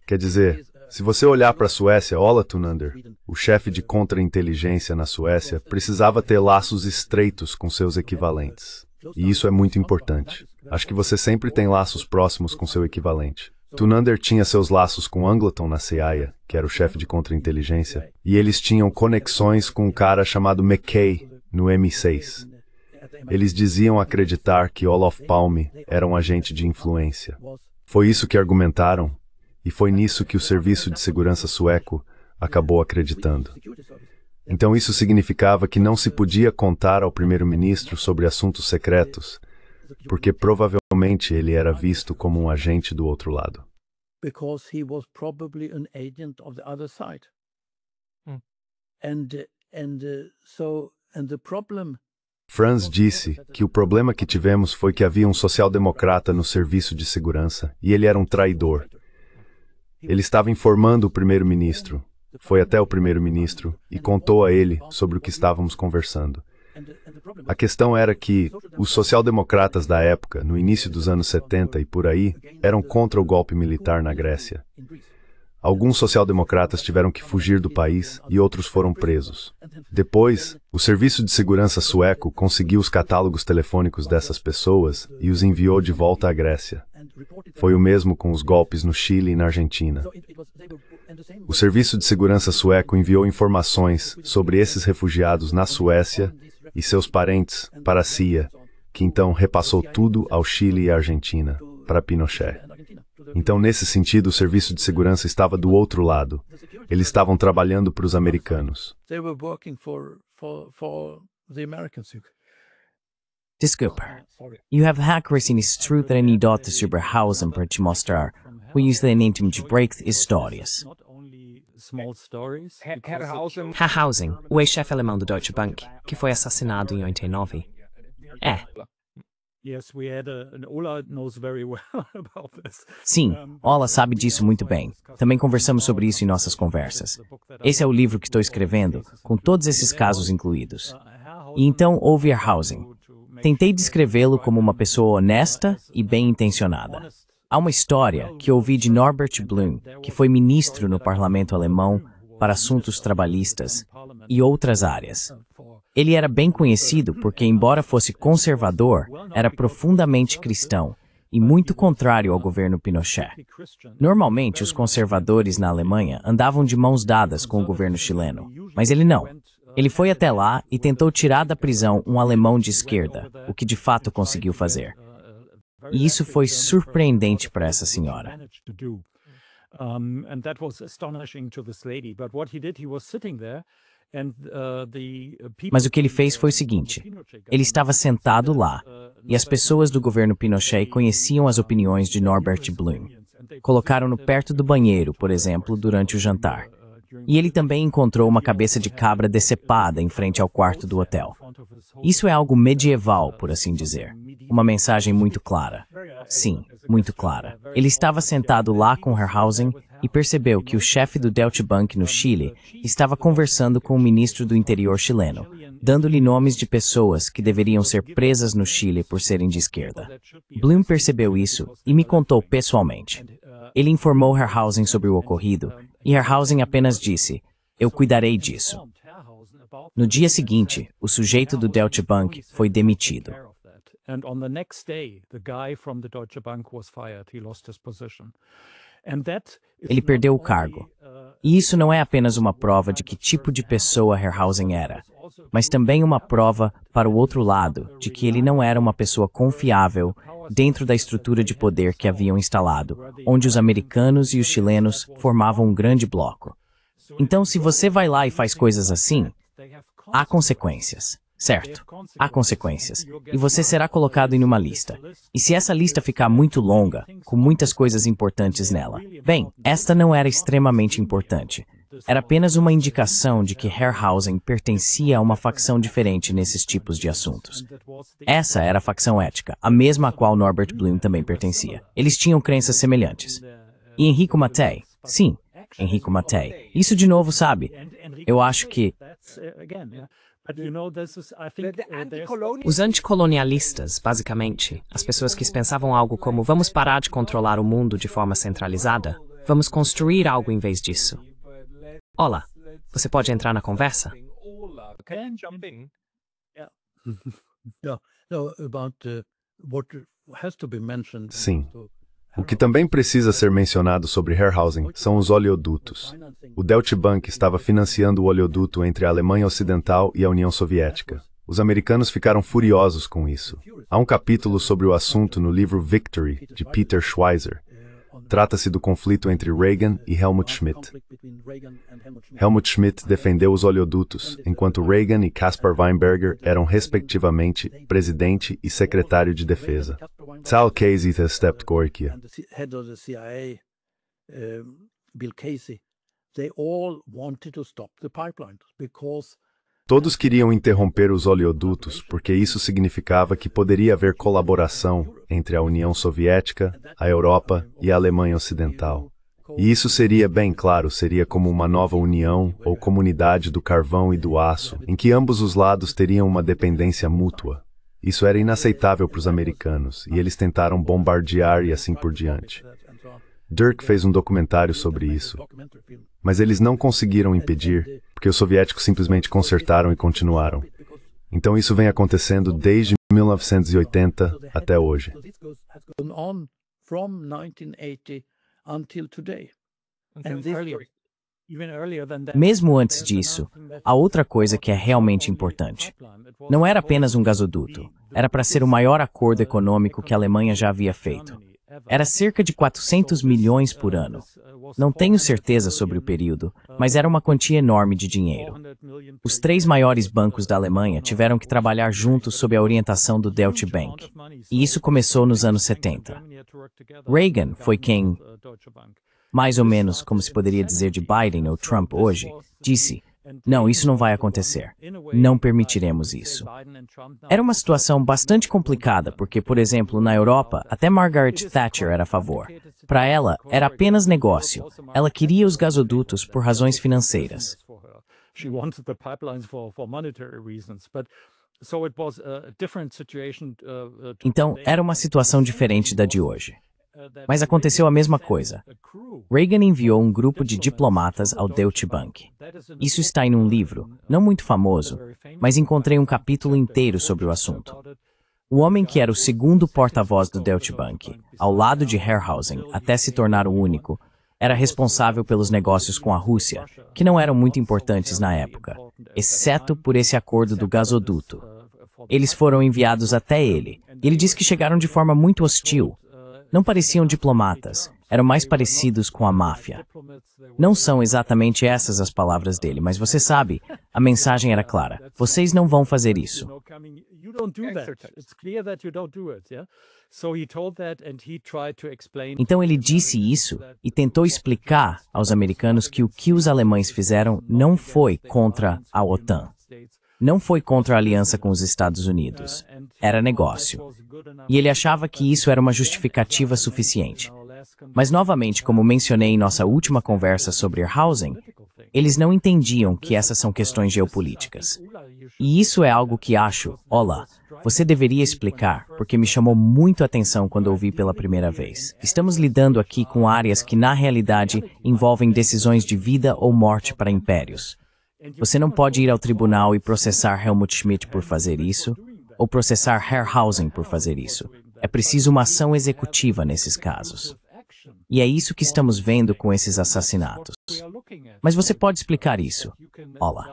Quer dizer, se você olhar para a Suécia, Ola Thunander, o chefe de contra-inteligência na Suécia, precisava ter laços estreitos com seus equivalentes. E isso é muito importante. Acho que você sempre tem laços próximos com seu equivalente. Thunander tinha seus laços com Angleton na CIA, que era o chefe de contra-inteligência, e eles tinham conexões com um cara chamado McKay, no M6. Eles diziam acreditar que Olof Palme era um agente de influência. Foi isso que argumentaram, e foi nisso que o Serviço de Segurança sueco acabou acreditando. Então isso significava que não se podia contar ao primeiro-ministro sobre assuntos secretos, porque provavelmente ele era visto como um agente do outro lado. Because he was probably an agent of the other side. And the problem. Franz disse que o problema que tivemos foi que havia um social-democrata no serviço de segurança e ele era um traidor. Ele estava informando o primeiro-ministro, foi até o primeiro-ministro e contou a ele sobre o que estávamos conversando. A questão era que os social-democratas da época, no início dos anos 70 e por aí, eram contra o golpe militar na Grécia. Alguns social-democratas tiveram que fugir do país e outros foram presos. Depois, o Serviço de Segurança sueco conseguiu os catálogos telefônicos dessas pessoas e os enviou de volta à Grécia. Foi o mesmo com os golpes no Chile e na Argentina. O Serviço de Segurança sueco enviou informações sobre esses refugiados na Suécia e seus parentes para a CIA, que então repassou tudo ao Chile e à Argentina, para Pinochet. Então, nesse sentido, o Serviço de Segurança estava do outro lado. Eles estavam trabalhando para os americanos. Desculpa. You have hackersinnes trutharen idiotas über Hausen para te mostrar o uselenentum de break histórias. Herr Hausen, o ex-chefe alemão do Deutsche Bank, que foi assassinado em 89. Sim, Ola sabe disso muito bem. Também conversamos sobre isso em nossas conversas. Esse é o livro que estou escrevendo, com todos esses casos incluídos. E então houve Hausen. Tentei descrevê-lo como uma pessoa honesta e bem-intencionada. Há uma história que ouvi de Norbert Blüm, que foi ministro no parlamento alemão para assuntos trabalhistas e outras áreas. Ele era bem conhecido porque, embora fosse conservador, era profundamente cristão e muito contrário ao governo Pinochet. Normalmente, os conservadores na Alemanha andavam de mãos dadas com o governo chileno, mas ele não. Ele foi até lá e tentou tirar da prisão um alemão de esquerda, o que de fato conseguiu fazer. E isso foi surpreendente para essa senhora. Mas o que ele fez foi o seguinte: ele estava sentado lá, e as pessoas do governo Pinochet conheciam as opiniões de Norbert Blüm. Colocaram-no perto do banheiro, por exemplo, durante o jantar. E ele também encontrou uma cabeça de cabra decepada em frente ao quarto do hotel. Isso é algo medieval, por assim dizer. Uma mensagem muito clara. Sim, muito clara. Ele estava sentado lá com Hausen e percebeu que o chefe do Deutsche Bank no Chile estava conversando com o ministro do interior chileno, dando-lhe nomes de pessoas que deveriam ser presas no Chile por serem de esquerda. Blüm percebeu isso e me contou pessoalmente. Ele informou Hausen sobre o ocorrido e Hausen apenas disse: "Eu cuidarei disso." No dia seguinte, o sujeito do Deutsche Bank foi demitido. Ele perdeu o cargo. E isso não é apenas uma prova de que tipo de pessoa Hausen era, mas também uma prova, para o outro lado, de que ele não era uma pessoa confiável dentro da estrutura de poder que haviam instalado, onde os americanos e os chilenos formavam um grande bloco. Então, se você vai lá e faz coisas assim, há consequências. Certo, há consequências, e você será colocado em uma lista. E se essa lista ficar muito longa, com muitas coisas importantes nela, bem, esta não era extremamente importante. Era apenas uma indicação de que Hausen pertencia a uma facção diferente nesses tipos de assuntos. Essa era a facção ética, a mesma a qual Norbert Blüm também pertencia. Eles tinham crenças semelhantes. E Enrico Mattei, sim, Enrico Mattei. Isso de novo, sabe? Eu acho que... Os anticolonialistas, basicamente, as pessoas que pensavam algo como vamos parar de controlar o mundo de forma centralizada, vamos construir algo em vez disso. Olá, você pode entrar na conversa? Sim. O que também precisa ser mencionado sobre Hausen são os oleodutos. O Deutsche Bank estava financiando o oleoduto entre a Alemanha Ocidental e a União Soviética. Os americanos ficaram furiosos com isso. Há um capítulo sobre o assunto no livro Victory, de Peter Schweizer. Trata-se do conflito entre Reagan e Helmut Schmidt. Helmut Schmidt defendeu os oleodutos, enquanto Reagan e Caspar Weinberger eram, respectivamente, presidente e secretário de defesa. Sal Casey stepped Gorky. Head of the CIA, Bill Casey, they all wanted to stop the pipelines because Todos queriam interromper os oleodutos porque isso significava que poderia haver colaboração entre a União Soviética, a Europa e a Alemanha Ocidental. E isso seria, bem claro, seria como uma nova união ou comunidade do carvão e do aço, em que ambos os lados teriam uma dependência mútua. Isso era inaceitável para os americanos, e eles tentaram bombardear e assim por diante. Dirk fez um documentário sobre isso, mas eles não conseguiram impedir, porque os soviéticos simplesmente consertaram e continuaram. Então isso vem acontecendo desde 1980 até hoje. Mesmo antes disso, há outra coisa que é realmente importante. Não era apenas um gasoduto, era para ser o maior acordo econômico que a Alemanha já havia feito. Era cerca de 400 milhões por ano. Não tenho certeza sobre o período, mas era uma quantia enorme de dinheiro. Os 3 maiores bancos da Alemanha tiveram que trabalhar juntos sob a orientação do Deutsche Bank, e isso começou nos anos 70. Reagan foi quem, mais ou menos como se poderia dizer de Biden ou Trump hoje, disse: "Não, isso não vai acontecer. Não permitiremos isso." Era uma situação bastante complicada porque, por exemplo, na Europa, até Margaret Thatcher era a favor. Para ela, era apenas negócio. Ela queria os gasodutos por razões financeiras. Então, era uma situação diferente da de hoje. Mas aconteceu a mesma coisa. Reagan enviou um grupo de diplomatas ao Deutsche Bank. Isso está em um livro, não muito famoso, mas encontrei um capítulo inteiro sobre o assunto. O homem que era o segundo porta-voz do Deutsche Bank, ao lado de Herrhausen, até se tornar o único, era responsável pelos negócios com a Rússia, que não eram muito importantes na época, exceto por esse acordo do gasoduto. Eles foram enviados até ele, e ele disse que chegaram de forma muito hostil. Não pareciam diplomatas, eram mais parecidos com a máfia. Não são exatamente essas as palavras dele, mas você sabe, a mensagem era clara. Vocês não vão fazer isso. Então ele disse isso e tentou explicar aos americanos que o que os alemães fizeram não foi contra a OTAN. Não foi contra a aliança com os Estados Unidos. Era negócio. E ele achava que isso era uma justificativa suficiente. Mas, novamente, como mencionei em nossa última conversa sobre Herrhausen, eles não entendiam que essas são questões geopolíticas. E isso é algo que acho, Ola, você deveria explicar, porque me chamou muito a atenção quando ouvi pela primeira vez. Estamos lidando aqui com áreas que, na realidade, envolvem decisões de vida ou morte para impérios. Você não pode ir ao tribunal e processar Helmut Schmidt por fazer isso, ou processar Herrhausen por fazer isso. É preciso uma ação executiva nesses casos. E é isso que estamos vendo com esses assassinatos. Mas você pode explicar isso, Ola.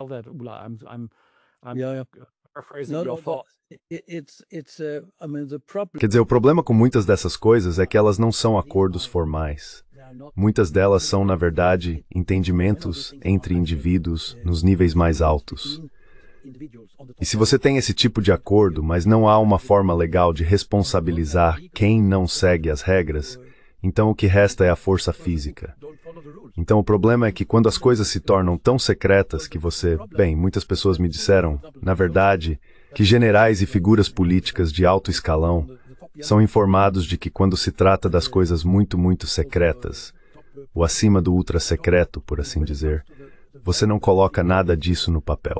Quer dizer, o problema com muitas dessas coisas é que elas não são acordos formais. Muitas delas são, na verdade, entendimentos entre indivíduos nos níveis mais altos. E se você tem esse tipo de acordo, mas não há uma forma legal de responsabilizar quem não segue as regras, então o que resta é a força física. Então o problema é que quando as coisas se tornam tão secretas que muitas pessoas me disseram, na verdade, que generais e figuras políticas de alto escalão são informados de que quando se trata das coisas muito, muito secretas, o acima do ultra secreto, por assim dizer, você não coloca nada disso no papel.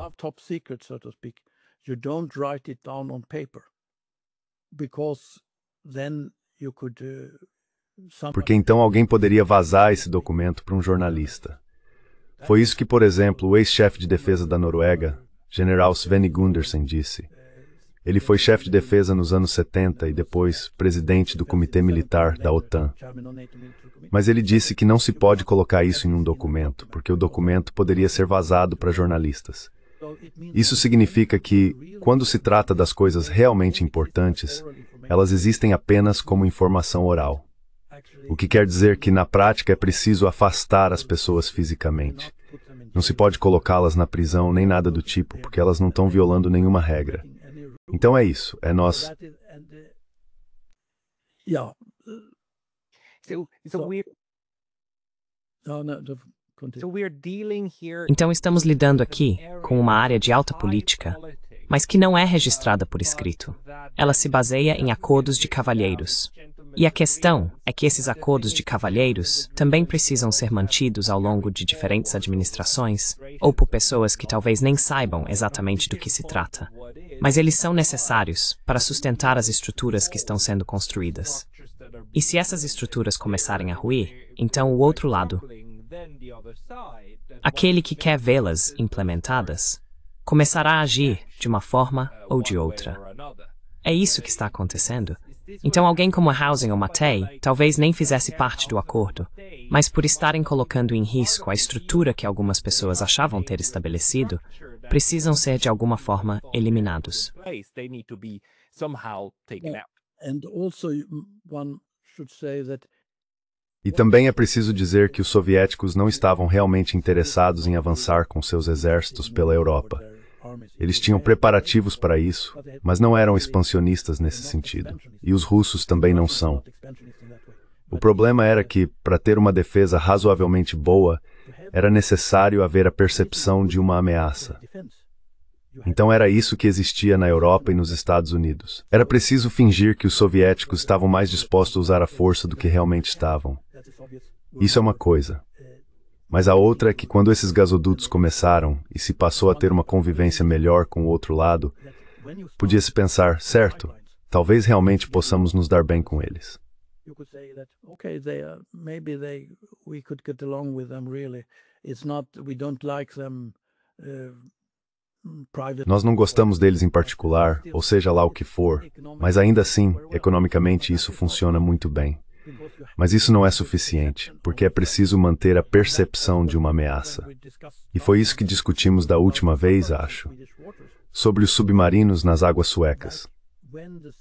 Porque então alguém poderia vazar esse documento para um jornalista. Foi isso que, por exemplo, o ex-chefe de defesa da Noruega, General Sven Gundersen, disse. Ele foi chefe de defesa nos anos 70 e depois presidente do Comitê Militar da OTAN. Mas ele disse que não se pode colocar isso em um documento, porque o documento poderia ser vazado para jornalistas. Isso significa que, quando se trata das coisas realmente importantes, elas existem apenas como informação oral. O que quer dizer que, na prática, é preciso afastar as pessoas fisicamente. Não se pode colocá-las na prisão nem nada do tipo, porque elas não estão violando nenhuma regra. Então é isso, é nós. Então estamos lidando aqui com uma área de alta política, mas que não é registrada por escrito. Ela se baseia em acordos de cavalheiros. E a questão é que esses acordos de cavalheiros também precisam ser mantidos ao longo de diferentes administrações, ou por pessoas que talvez nem saibam exatamente do que se trata. Mas eles são necessários para sustentar as estruturas que estão sendo construídas. E se essas estruturas começarem a ruir, então o outro lado, aquele que quer vê-las implementadas, começará a agir de uma forma ou de outra. É isso que está acontecendo. Então alguém como a Housing ou Mattei talvez nem fizesse parte do acordo, mas por estarem colocando em risco a estrutura que algumas pessoas achavam ter estabelecido, precisam ser de alguma forma eliminados. E também é preciso dizer que os soviéticos não estavam realmente interessados em avançar com seus exércitos pela Europa. Eles tinham preparativos para isso, mas não eram expansionistas nesse sentido. E os russos também não são. O problema era que, para ter uma defesa razoavelmente boa, era necessário haver a percepção de uma ameaça. Então era isso que existia na Europa e nos Estados Unidos. Era preciso fingir que os soviéticos estavam mais dispostos a usar a força do que realmente estavam. Isso é uma coisa. Mas a outra é que quando esses gasodutos começaram e se passou a ter uma convivência melhor com o outro lado, podia-se pensar, certo, talvez realmente possamos nos dar bem com eles. Nós não gostamos deles em particular, ou seja lá o que for, mas ainda assim, economicamente isso funciona muito bem. Mas isso não é suficiente, porque é preciso manter a percepção de uma ameaça. E foi isso que discutimos da última vez, acho, sobre os submarinos nas águas suecas.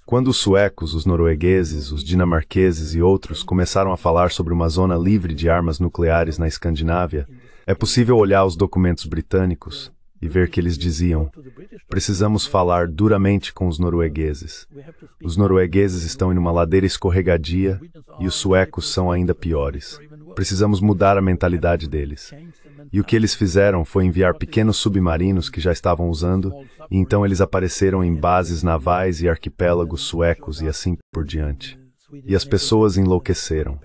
Quando os suecos, os noruegueses, os dinamarqueses e outros começaram a falar sobre uma zona livre de armas nucleares na Escandinávia, é possível olhar os documentos britânicos e ver que eles diziam: precisamos falar duramente com os noruegueses. Os noruegueses estão em uma ladeira escorregadia e os suecos são ainda piores. Precisamos mudar a mentalidade deles. E o que eles fizeram foi enviar pequenos submarinos que já estavam usando, e então eles apareceram em bases navais e arquipélagos suecos e assim por diante. E as pessoas enlouqueceram.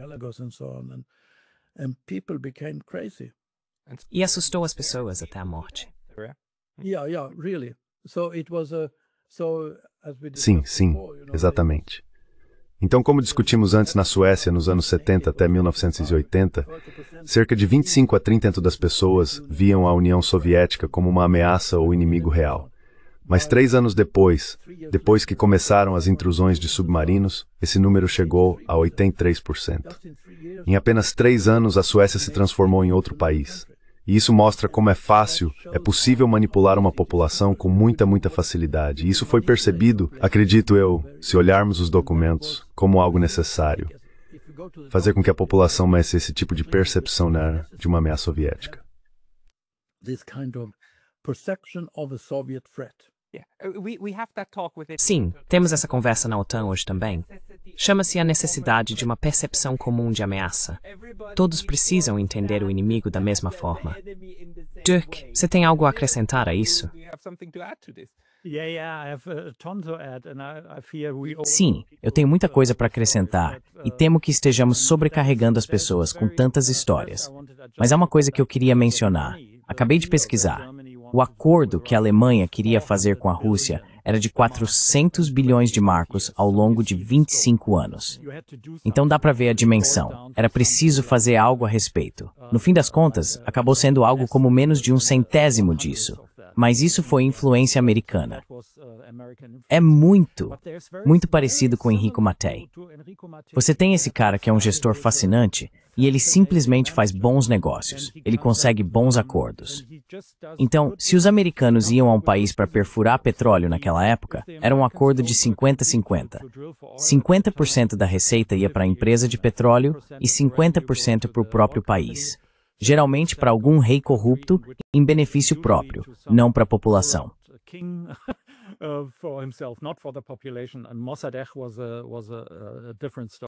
E assustou as pessoas até a morte. Sim, exatamente. Então, como discutimos antes na Suécia, nos anos 70 até 1980, cerca de 25 a 30% das pessoas viam a União Soviética como uma ameaça ou inimigo real. Mas 3 anos depois que começaram as intrusões de submarinos, esse número chegou a 83%. Em apenas 3 anos, a Suécia se transformou em outro país. E isso mostra como é possível manipular uma população com muita facilidade. E isso foi percebido, acredito eu, se olharmos os documentos, como algo necessário. Fazer com que a população comece esse tipo de percepção de uma ameaça soviética. Sim, temos essa conversa na OTAN hoje também. Chama-se a necessidade de uma percepção comum de ameaça. Todos precisam entender o inimigo da mesma forma. Dirk, você tem algo a acrescentar a isso? Sim, eu tenho muita coisa para acrescentar e temo que estejamos sobrecarregando as pessoas com tantas histórias. Mas há uma coisa que eu queria mencionar. Acabei de pesquisar. O acordo que a Alemanha queria fazer com a Rússia era de 400 bilhões de marcos ao longo de 25 anos. Então dá para ver a dimensão. Era preciso fazer algo a respeito. No fim das contas, acabou sendo algo como menos de 1/100º disso. mas isso foi influência americana. É muito parecido com Enrico Mattei. Você tem esse cara que é um gestor fascinante e ele simplesmente faz bons negócios. Ele consegue bons acordos. Então, se os americanos iam a um país para perfurar petróleo naquela época, era um acordo de 50-50. 50% da receita ia para a empresa de petróleo e 50% para o próprio país. Geralmente para algum rei corrupto em benefício próprio, não para a população.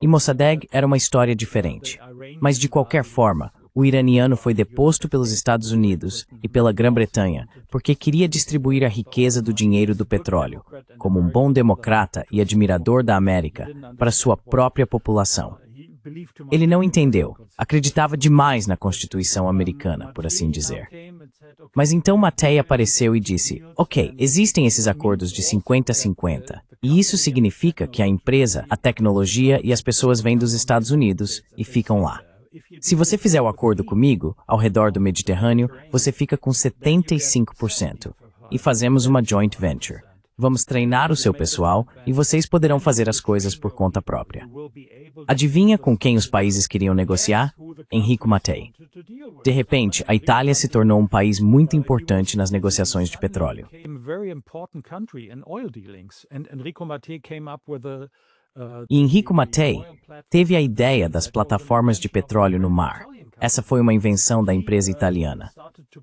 E Mossadegh era uma história diferente. Mas de qualquer forma, o iraniano foi deposto pelos Estados Unidos e pela Grã-Bretanha porque queria distribuir a riqueza do dinheiro do petróleo, como um bom democrata e admirador da América, para sua própria população. Ele não entendeu, acreditava demais na Constituição americana, por assim dizer. Mas então Mattei apareceu e disse, ok, existem esses acordos de 50-50, e isso significa que a empresa, a tecnologia e as pessoas vêm dos Estados Unidos e ficam lá. Se você fizer o acordo comigo, ao redor do Mediterrâneo, você fica com 75%, e fazemos uma joint venture. Vamos treinar o seu pessoal e vocês poderão fazer as coisas por conta própria. Adivinha com quem os países queriam negociar? Enrico Mattei. De repente, a Itália se tornou um país muito importante nas negociações de petróleo. E Enrico Mattei teve a ideia das plataformas de petróleo no mar. Essa foi uma invenção da empresa italiana.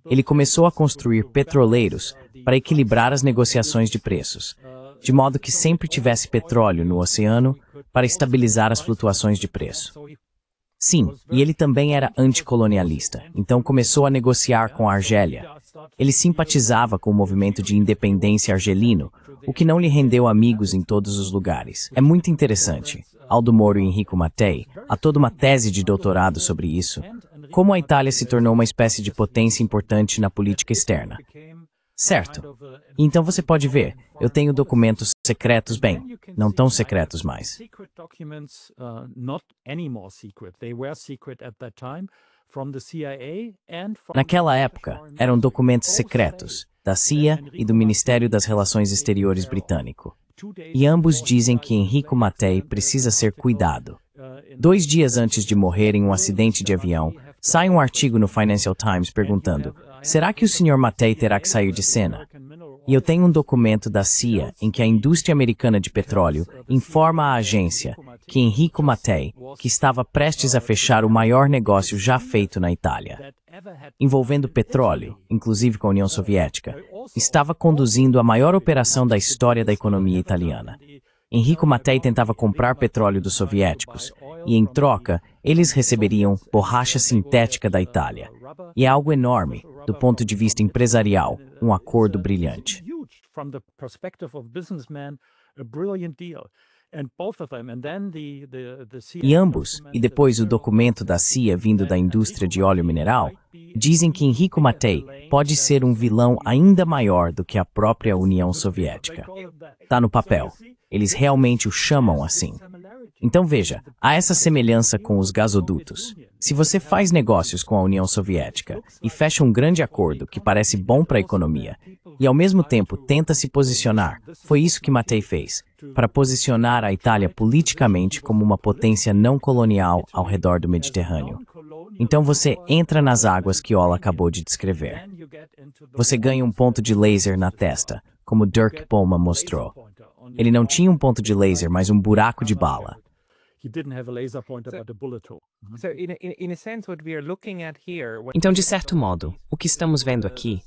Ele começou a construir petroleiros para equilibrar as negociações de preços, de modo que sempre tivesse petróleo no oceano para estabilizar as flutuações de preço. Sim, e ele também era anticolonialista, então começou a negociar com a Argélia. Ele simpatizava com o movimento de independência argelino, o que não lhe rendeu amigos em todos os lugares. É muito interessante. Aldo Moro e Enrico Mattei, há toda uma tese de doutorado sobre isso, como a Itália se tornou uma espécie de potência importante na política externa. Certo. Então você pode ver, eu tenho documentos secretos, bem, não tão secretos mais. Naquela época, eram documentos secretos, da CIA e do Ministério das Relações Exteriores britânico. E ambos dizem que Enrico Mattei precisa ser cuidado. 2 dias antes de morrer em um acidente de avião, sai um artigo no Financial Times perguntando: será que o Sr. Mattei terá que sair de cena? E eu tenho um documento da CIA em que a indústria americana de petróleo informa à agência que Enrico Mattei, que estava prestes a fechar o maior negócio já feito na Itália, envolvendo petróleo, inclusive com a União Soviética, estava conduzindo a maior operação da história da economia italiana. Enrico Mattei tentava comprar petróleo dos soviéticos, e em troca, eles receberiam borracha sintética da Itália. E é algo enorme, do ponto de vista empresarial, um acordo brilhante. E ambos, e depois o documento da CIA vindo da indústria de óleo mineral, dizem que Enrico Mattei pode ser um vilão ainda maior do que a própria União Soviética. Tá no papel. Eles realmente o chamam assim. Então veja, há essa semelhança com os gasodutos. Se você faz negócios com a União Soviética e fecha um grande acordo que parece bom para a economia, e ao mesmo tempo tenta se posicionar, foi isso que Mattei fez, para posicionar a Itália politicamente como uma potência não colonial ao redor do Mediterrâneo. Então você entra nas águas que Ola acabou de descrever. Você ganha um ponto de laser na testa, como Dirk Polman mostrou. Ele não tinha um ponto de laser, mas um buraco de bala. Então, de certo modo, o que estamos vendo aqui,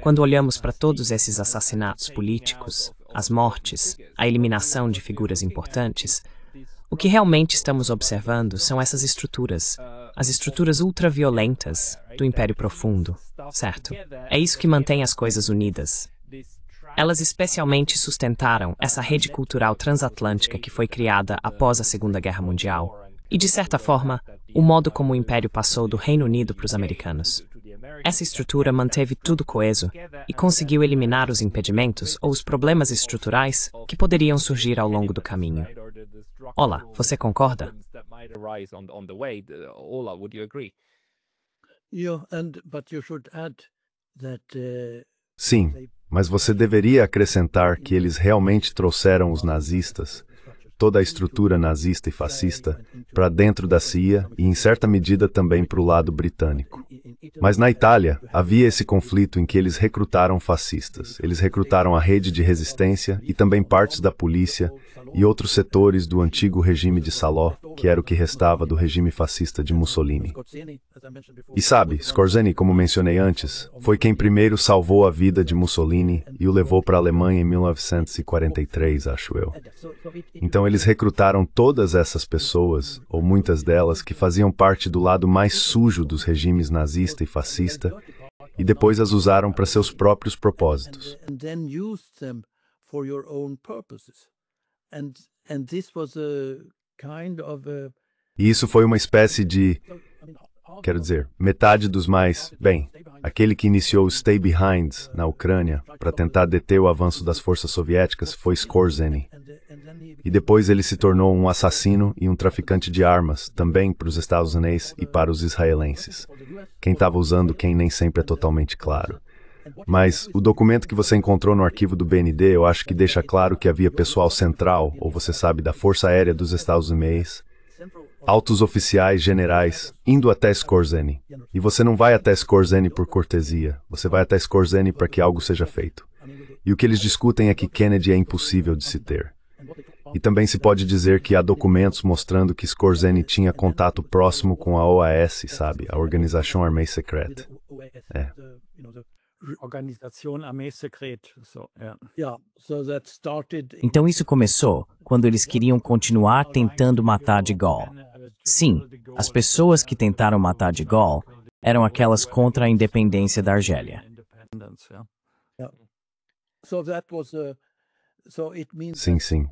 quando olhamos para todos esses assassinatos políticos, as mortes, a eliminação de figuras importantes, o que realmente estamos observando são essas estruturas, as estruturas ultraviolentas do Império Profundo, certo? É isso que mantém as coisas unidas. Elas especialmente sustentaram essa rede cultural transatlântica que foi criada após a Segunda Guerra Mundial e, de certa forma, o modo como o Império passou do Reino Unido para os americanos. Essa estrutura manteve tudo coeso e conseguiu eliminar os impedimentos ou os problemas estruturais que poderiam surgir ao longo do caminho. Ola, você concorda? Yeah, but you should add that Sim, mas você deveria acrescentar que eles realmente trouxeram os nazistas, toda a estrutura nazista e fascista, para dentro da CIA e, em certa medida, também para o lado britânico. Mas na Itália, havia esse conflito em que eles recrutaram fascistas. Eles recrutaram a rede de resistência e também partes da polícia e outros setores do antigo regime de Salò, que era o que restava do regime fascista de Mussolini. E sabe, Skorzeny, como mencionei antes, foi quem primeiro salvou a vida de Mussolini e o levou para a Alemanha em 1943, acho eu. Então eles recrutaram todas essas pessoas, ou muitas delas, que faziam parte do lado mais sujo dos regimes nazista e fascista, e depois as usaram para seus próprios propósitos. E isso foi uma espécie de, quero dizer, metade dos mais, bem, aquele que iniciou o Stay Behind na Ucrânia para tentar deter o avanço das forças soviéticas foi Skorzeny. E depois ele se tornou um assassino e um traficante de armas, também para os Estados Unidos e para os israelenses. Quem estava usando quem nem sempre é totalmente claro. Mas o documento que você encontrou no arquivo do BND, eu acho que deixa claro que havia pessoal central, ou você sabe, da Força Aérea dos Estados Unidos, altos oficiais, generais, indo até Skorzeny. E você não vai até Skorzeny por cortesia, você vai até Skorzeny para que algo seja feito. E o que eles discutem é que Kennedy é impossível de se ter. E também se pode dizer que há documentos mostrando que Skorzeny tinha contato próximo com a OAS, sabe? A Organização Armée Secrète. Então isso começou quando eles queriam continuar tentando matar de Gaulle. Sim, as pessoas que tentaram matar de Gaulle eram aquelas contra a independência da Argélia. Sim, sim.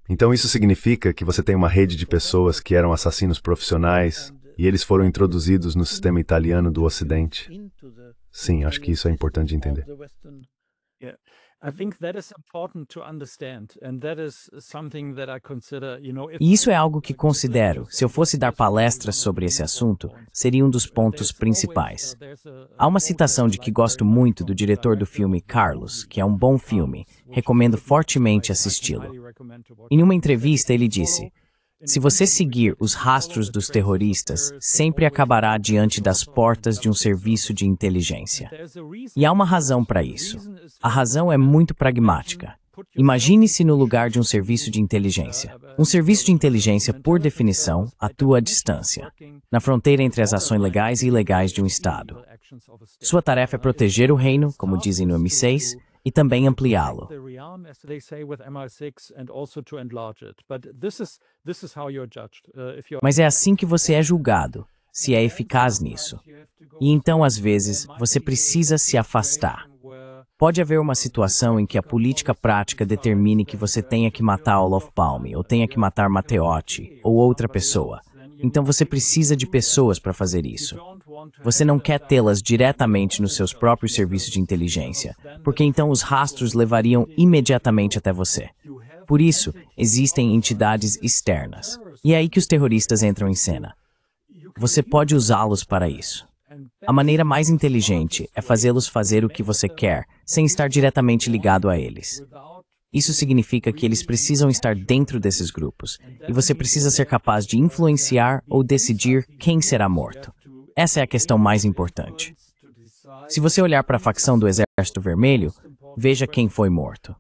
Então isso significa que você tem uma rede de pessoas que eram assassinos profissionais e eles foram introduzidos no sistema italiano do Ocidente. Sim, acho que isso é importante de entender. E isso é algo que considero, se eu fosse dar palestras sobre esse assunto, seria um dos pontos principais. Há uma citação de que gosto muito do diretor do filme Carlos, que é um bom filme, recomendo fortemente assisti-lo. Em uma entrevista ele disse: se você seguir os rastros dos terroristas, sempre acabará diante das portas de um serviço de inteligência. E há uma razão para isso. A razão é muito pragmática. Imagine-se no lugar de um serviço de inteligência. Um serviço de inteligência, por definição, atua à distância, na fronteira entre as ações legais e ilegais de um Estado. Sua tarefa é proteger o reino, como dizem no M6, e também ampliá-lo. Mas é assim que você é julgado, se é eficaz nisso. E então, às vezes, você precisa se afastar. Pode haver uma situação em que a política prática determine que você tenha que matar Olof Palme, ou tenha que matar Matteotti, ou outra pessoa. Então você precisa de pessoas para fazer isso. Você não quer tê-las diretamente nos seus próprios serviços de inteligência, porque então os rastros levariam imediatamente até você. Por isso, existem entidades externas. E é aí que os terroristas entram em cena. Você pode usá-los para isso. A maneira mais inteligente é fazê-los fazer o que você quer, sem estar diretamente ligado a eles. Isso significa que eles precisam estar dentro desses grupos, e você precisa ser capaz de influenciar ou decidir quem será morto. Essa é a questão mais importante. Se você olhar para a facção do Exército Vermelho, veja quem foi morto.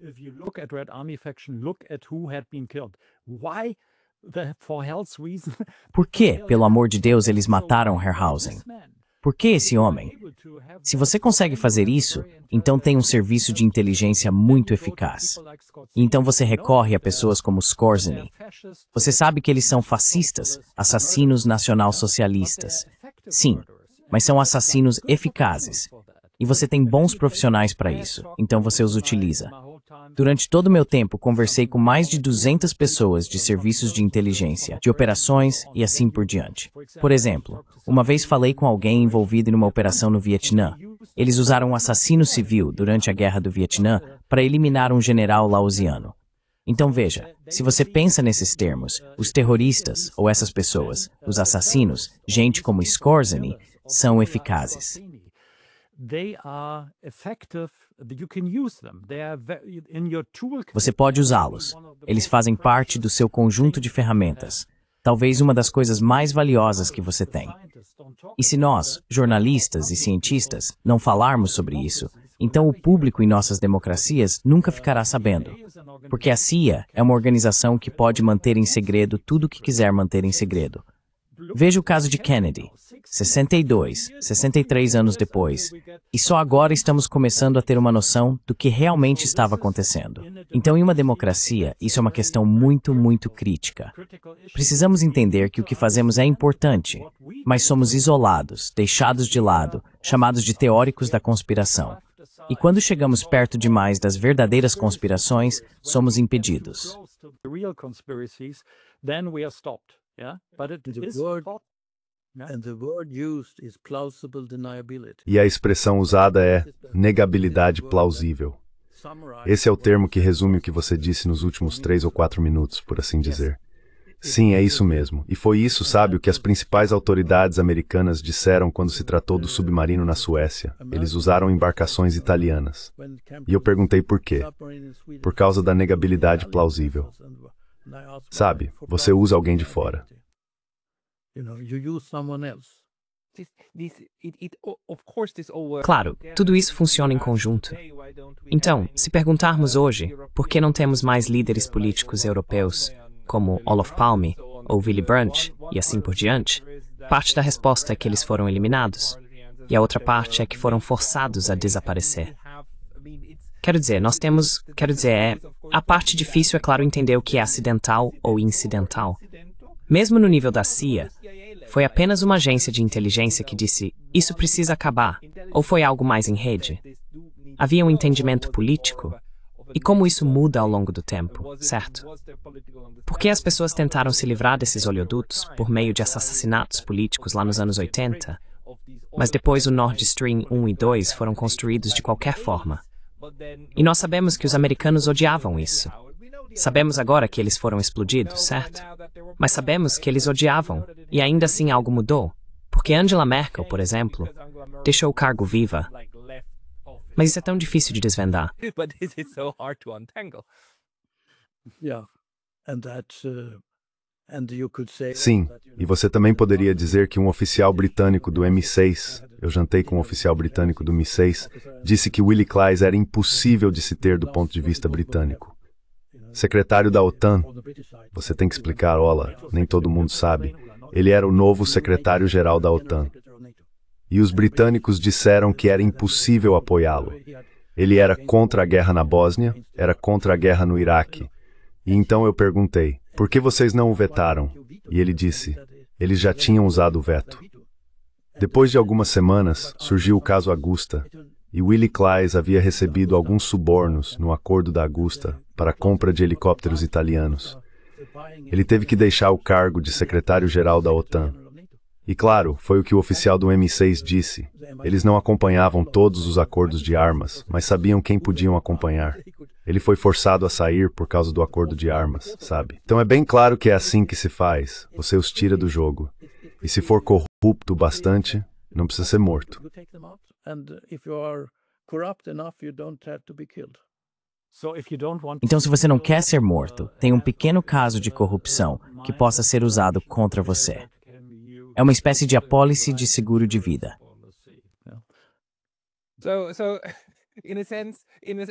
Por que, pelo amor de Deus, eles mataram Herrhausen? Por que esse homem? Se você consegue fazer isso, então tem um serviço de inteligência muito eficaz. E então você recorre a pessoas como Skorzeny. Você sabe que eles são fascistas, assassinos nacional-socialistas. Sim, mas são assassinos eficazes. E você tem bons profissionais para isso, então você os utiliza. Durante todo o meu tempo, conversei com mais de 200 pessoas de serviços de inteligência, de operações e assim por diante. Por exemplo, uma vez falei com alguém envolvido em uma operação no Vietnã. Eles usaram um assassino civil durante a Guerra do Vietnã para eliminar um general laosiano. Então veja, se você pensa nesses termos, os terroristas, ou essas pessoas, os assassinos, gente como Skorzeny, são eficazes. Você pode usá-los. Eles fazem parte do seu conjunto de ferramentas. Talvez uma das coisas mais valiosas que você tem. E se nós, jornalistas e cientistas, não falarmos sobre isso, então o público em nossas democracias nunca ficará sabendo. Porque a CIA é uma organização que pode manter em segredo tudo o que quiser manter em segredo. Veja o caso de Kennedy, 62, 63 anos depois, e só agora estamos começando a ter uma noção do que realmente estava acontecendo. Então, em uma democracia, isso é uma questão muito, muito crítica. Precisamos entender que o que fazemos é importante, mas somos isolados, deixados de lado, chamados de teóricos da conspiração. E quando chegamos perto demais das verdadeiras conspirações, somos impedidos. E a expressão usada é negabilidade plausível. Esse é o termo que resume o que você disse nos últimos 3 ou 4 minutos, por assim dizer. Sim, é isso mesmo. E foi isso, sabe, o que as principais autoridades americanas disseram quando se tratou do submarino na Suécia. Eles usaram embarcações italianas. E eu perguntei por quê. Por causa da negabilidade plausível. Sabe, você usa alguém de fora. Claro, tudo isso funciona em conjunto. Então, se perguntarmos hoje por que não temos mais líderes políticos europeus, como Olof Palme ou Willy Brandt, e assim por diante, parte da resposta é que eles foram eliminados, e a outra parte é que foram forçados a desaparecer. A parte difícil é claro entender o que é acidental ou incidental. Mesmo no nível da CIA, foi apenas uma agência de inteligência que disse, isso precisa acabar, ou foi algo mais em rede? Havia um entendimento político? E como isso muda ao longo do tempo, certo? Por que as pessoas tentaram se livrar desses oleodutos por meio de assassinatos políticos lá nos anos 80? Mas depois o Nord Stream 1 e 2 foram construídos de qualquer forma. E nós sabemos que os americanos odiavam isso. Sabemos agora que eles foram explodidos, certo? Mas sabemos que eles odiavam, e ainda assim algo mudou. Porque Angela Merkel, por exemplo, deixou o cargo viva. Mas isso é tão difícil de desvendar. Sim, e você também poderia dizer que um oficial britânico do MI6, eu jantei com um oficial britânico do MI6, disse que Willy Klaes era impossível de se ter do ponto de vista britânico. Secretário da OTAN, você tem que explicar, Ola, nem todo mundo sabe, ele era o novo secretário-geral da OTAN. E os britânicos disseram que era impossível apoiá-lo. Ele era contra a guerra na Bósnia, era contra a guerra no Iraque. E então eu perguntei, por que vocês não o vetaram? E ele disse, eles já tinham usado o veto. Depois de algumas semanas, surgiu o caso Augusta, e Willy Klaes havia recebido alguns subornos no acordo da Augusta para a compra de helicópteros italianos. Ele teve que deixar o cargo de secretário-geral da OTAN. E claro, foi o que o oficial do MI6 disse. Eles não acompanhavam todos os acordos de armas, mas sabiam quem podiam acompanhar. Ele foi forçado a sair por causa do acordo de armas, sabe? Então é bem claro que é assim que se faz. Você os tira do jogo. E se for corrupto bastante, não precisa ser morto. Então, se você não quer ser morto, tem um pequeno caso de corrupção que possa ser usado contra você. É uma espécie de apólice de seguro de vida.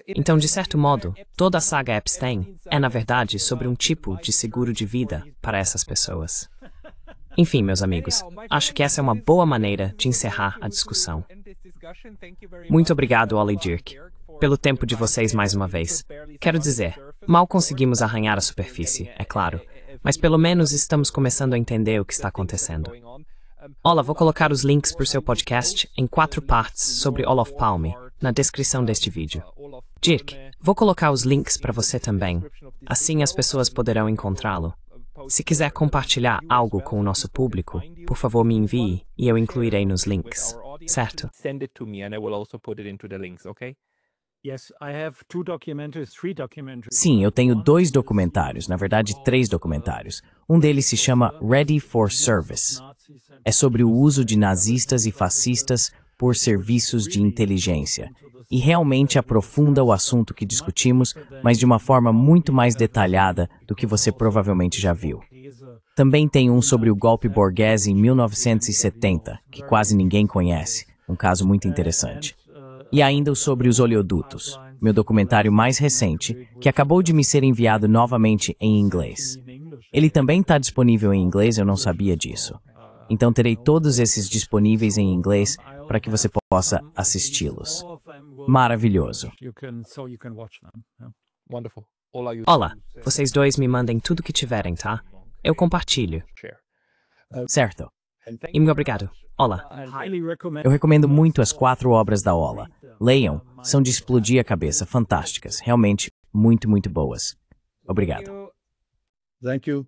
Então, de certo modo, toda a saga Epstein é, na verdade, sobre um tipo de seguro de vida para essas pessoas. Enfim, meus amigos, acho que essa é uma boa maneira de encerrar a discussão. Muito obrigado, Ola e Dirk, pelo tempo de vocês mais uma vez. Quero dizer, mal conseguimos arranhar a superfície, é claro, mas pelo menos estamos começando a entender o que está acontecendo. Ola, vou colocar os links para o seu podcast em 4 partes sobre Olof Palme na descrição deste vídeo. Dirk, vou colocar os links para você também. Assim as pessoas poderão encontrá-lo. Se quiser compartilhar algo com o nosso público, por favor me envie e eu incluirei nos links. Certo? Sim, eu tenho 2 documentários, na verdade 3 documentários. Um deles se chama Ready for Service. É sobre o uso de nazistas e fascistas por serviços de inteligência e realmente aprofunda o assunto que discutimos, mas de uma forma muito mais detalhada do que você provavelmente já viu. Também tem um sobre o golpe Borghese em 1970, que quase ninguém conhece, um caso muito interessante. E ainda o sobre os oleodutos, meu documentário mais recente, que acabou de me ser enviado novamente em inglês. Ele também está disponível em inglês, eu não sabia disso. Então terei todos esses disponíveis em inglês para que você possa assisti-los. Maravilhoso. Wonderful. Olá, vocês dois me mandem tudo que tiverem, tá? Eu compartilho. Certo. E muito obrigado. Olá. Eu recomendo muito as 4 obras da Ola. Leiam, são de explodir a cabeça, fantásticas, realmente muito, muito boas. Obrigado. Thank you.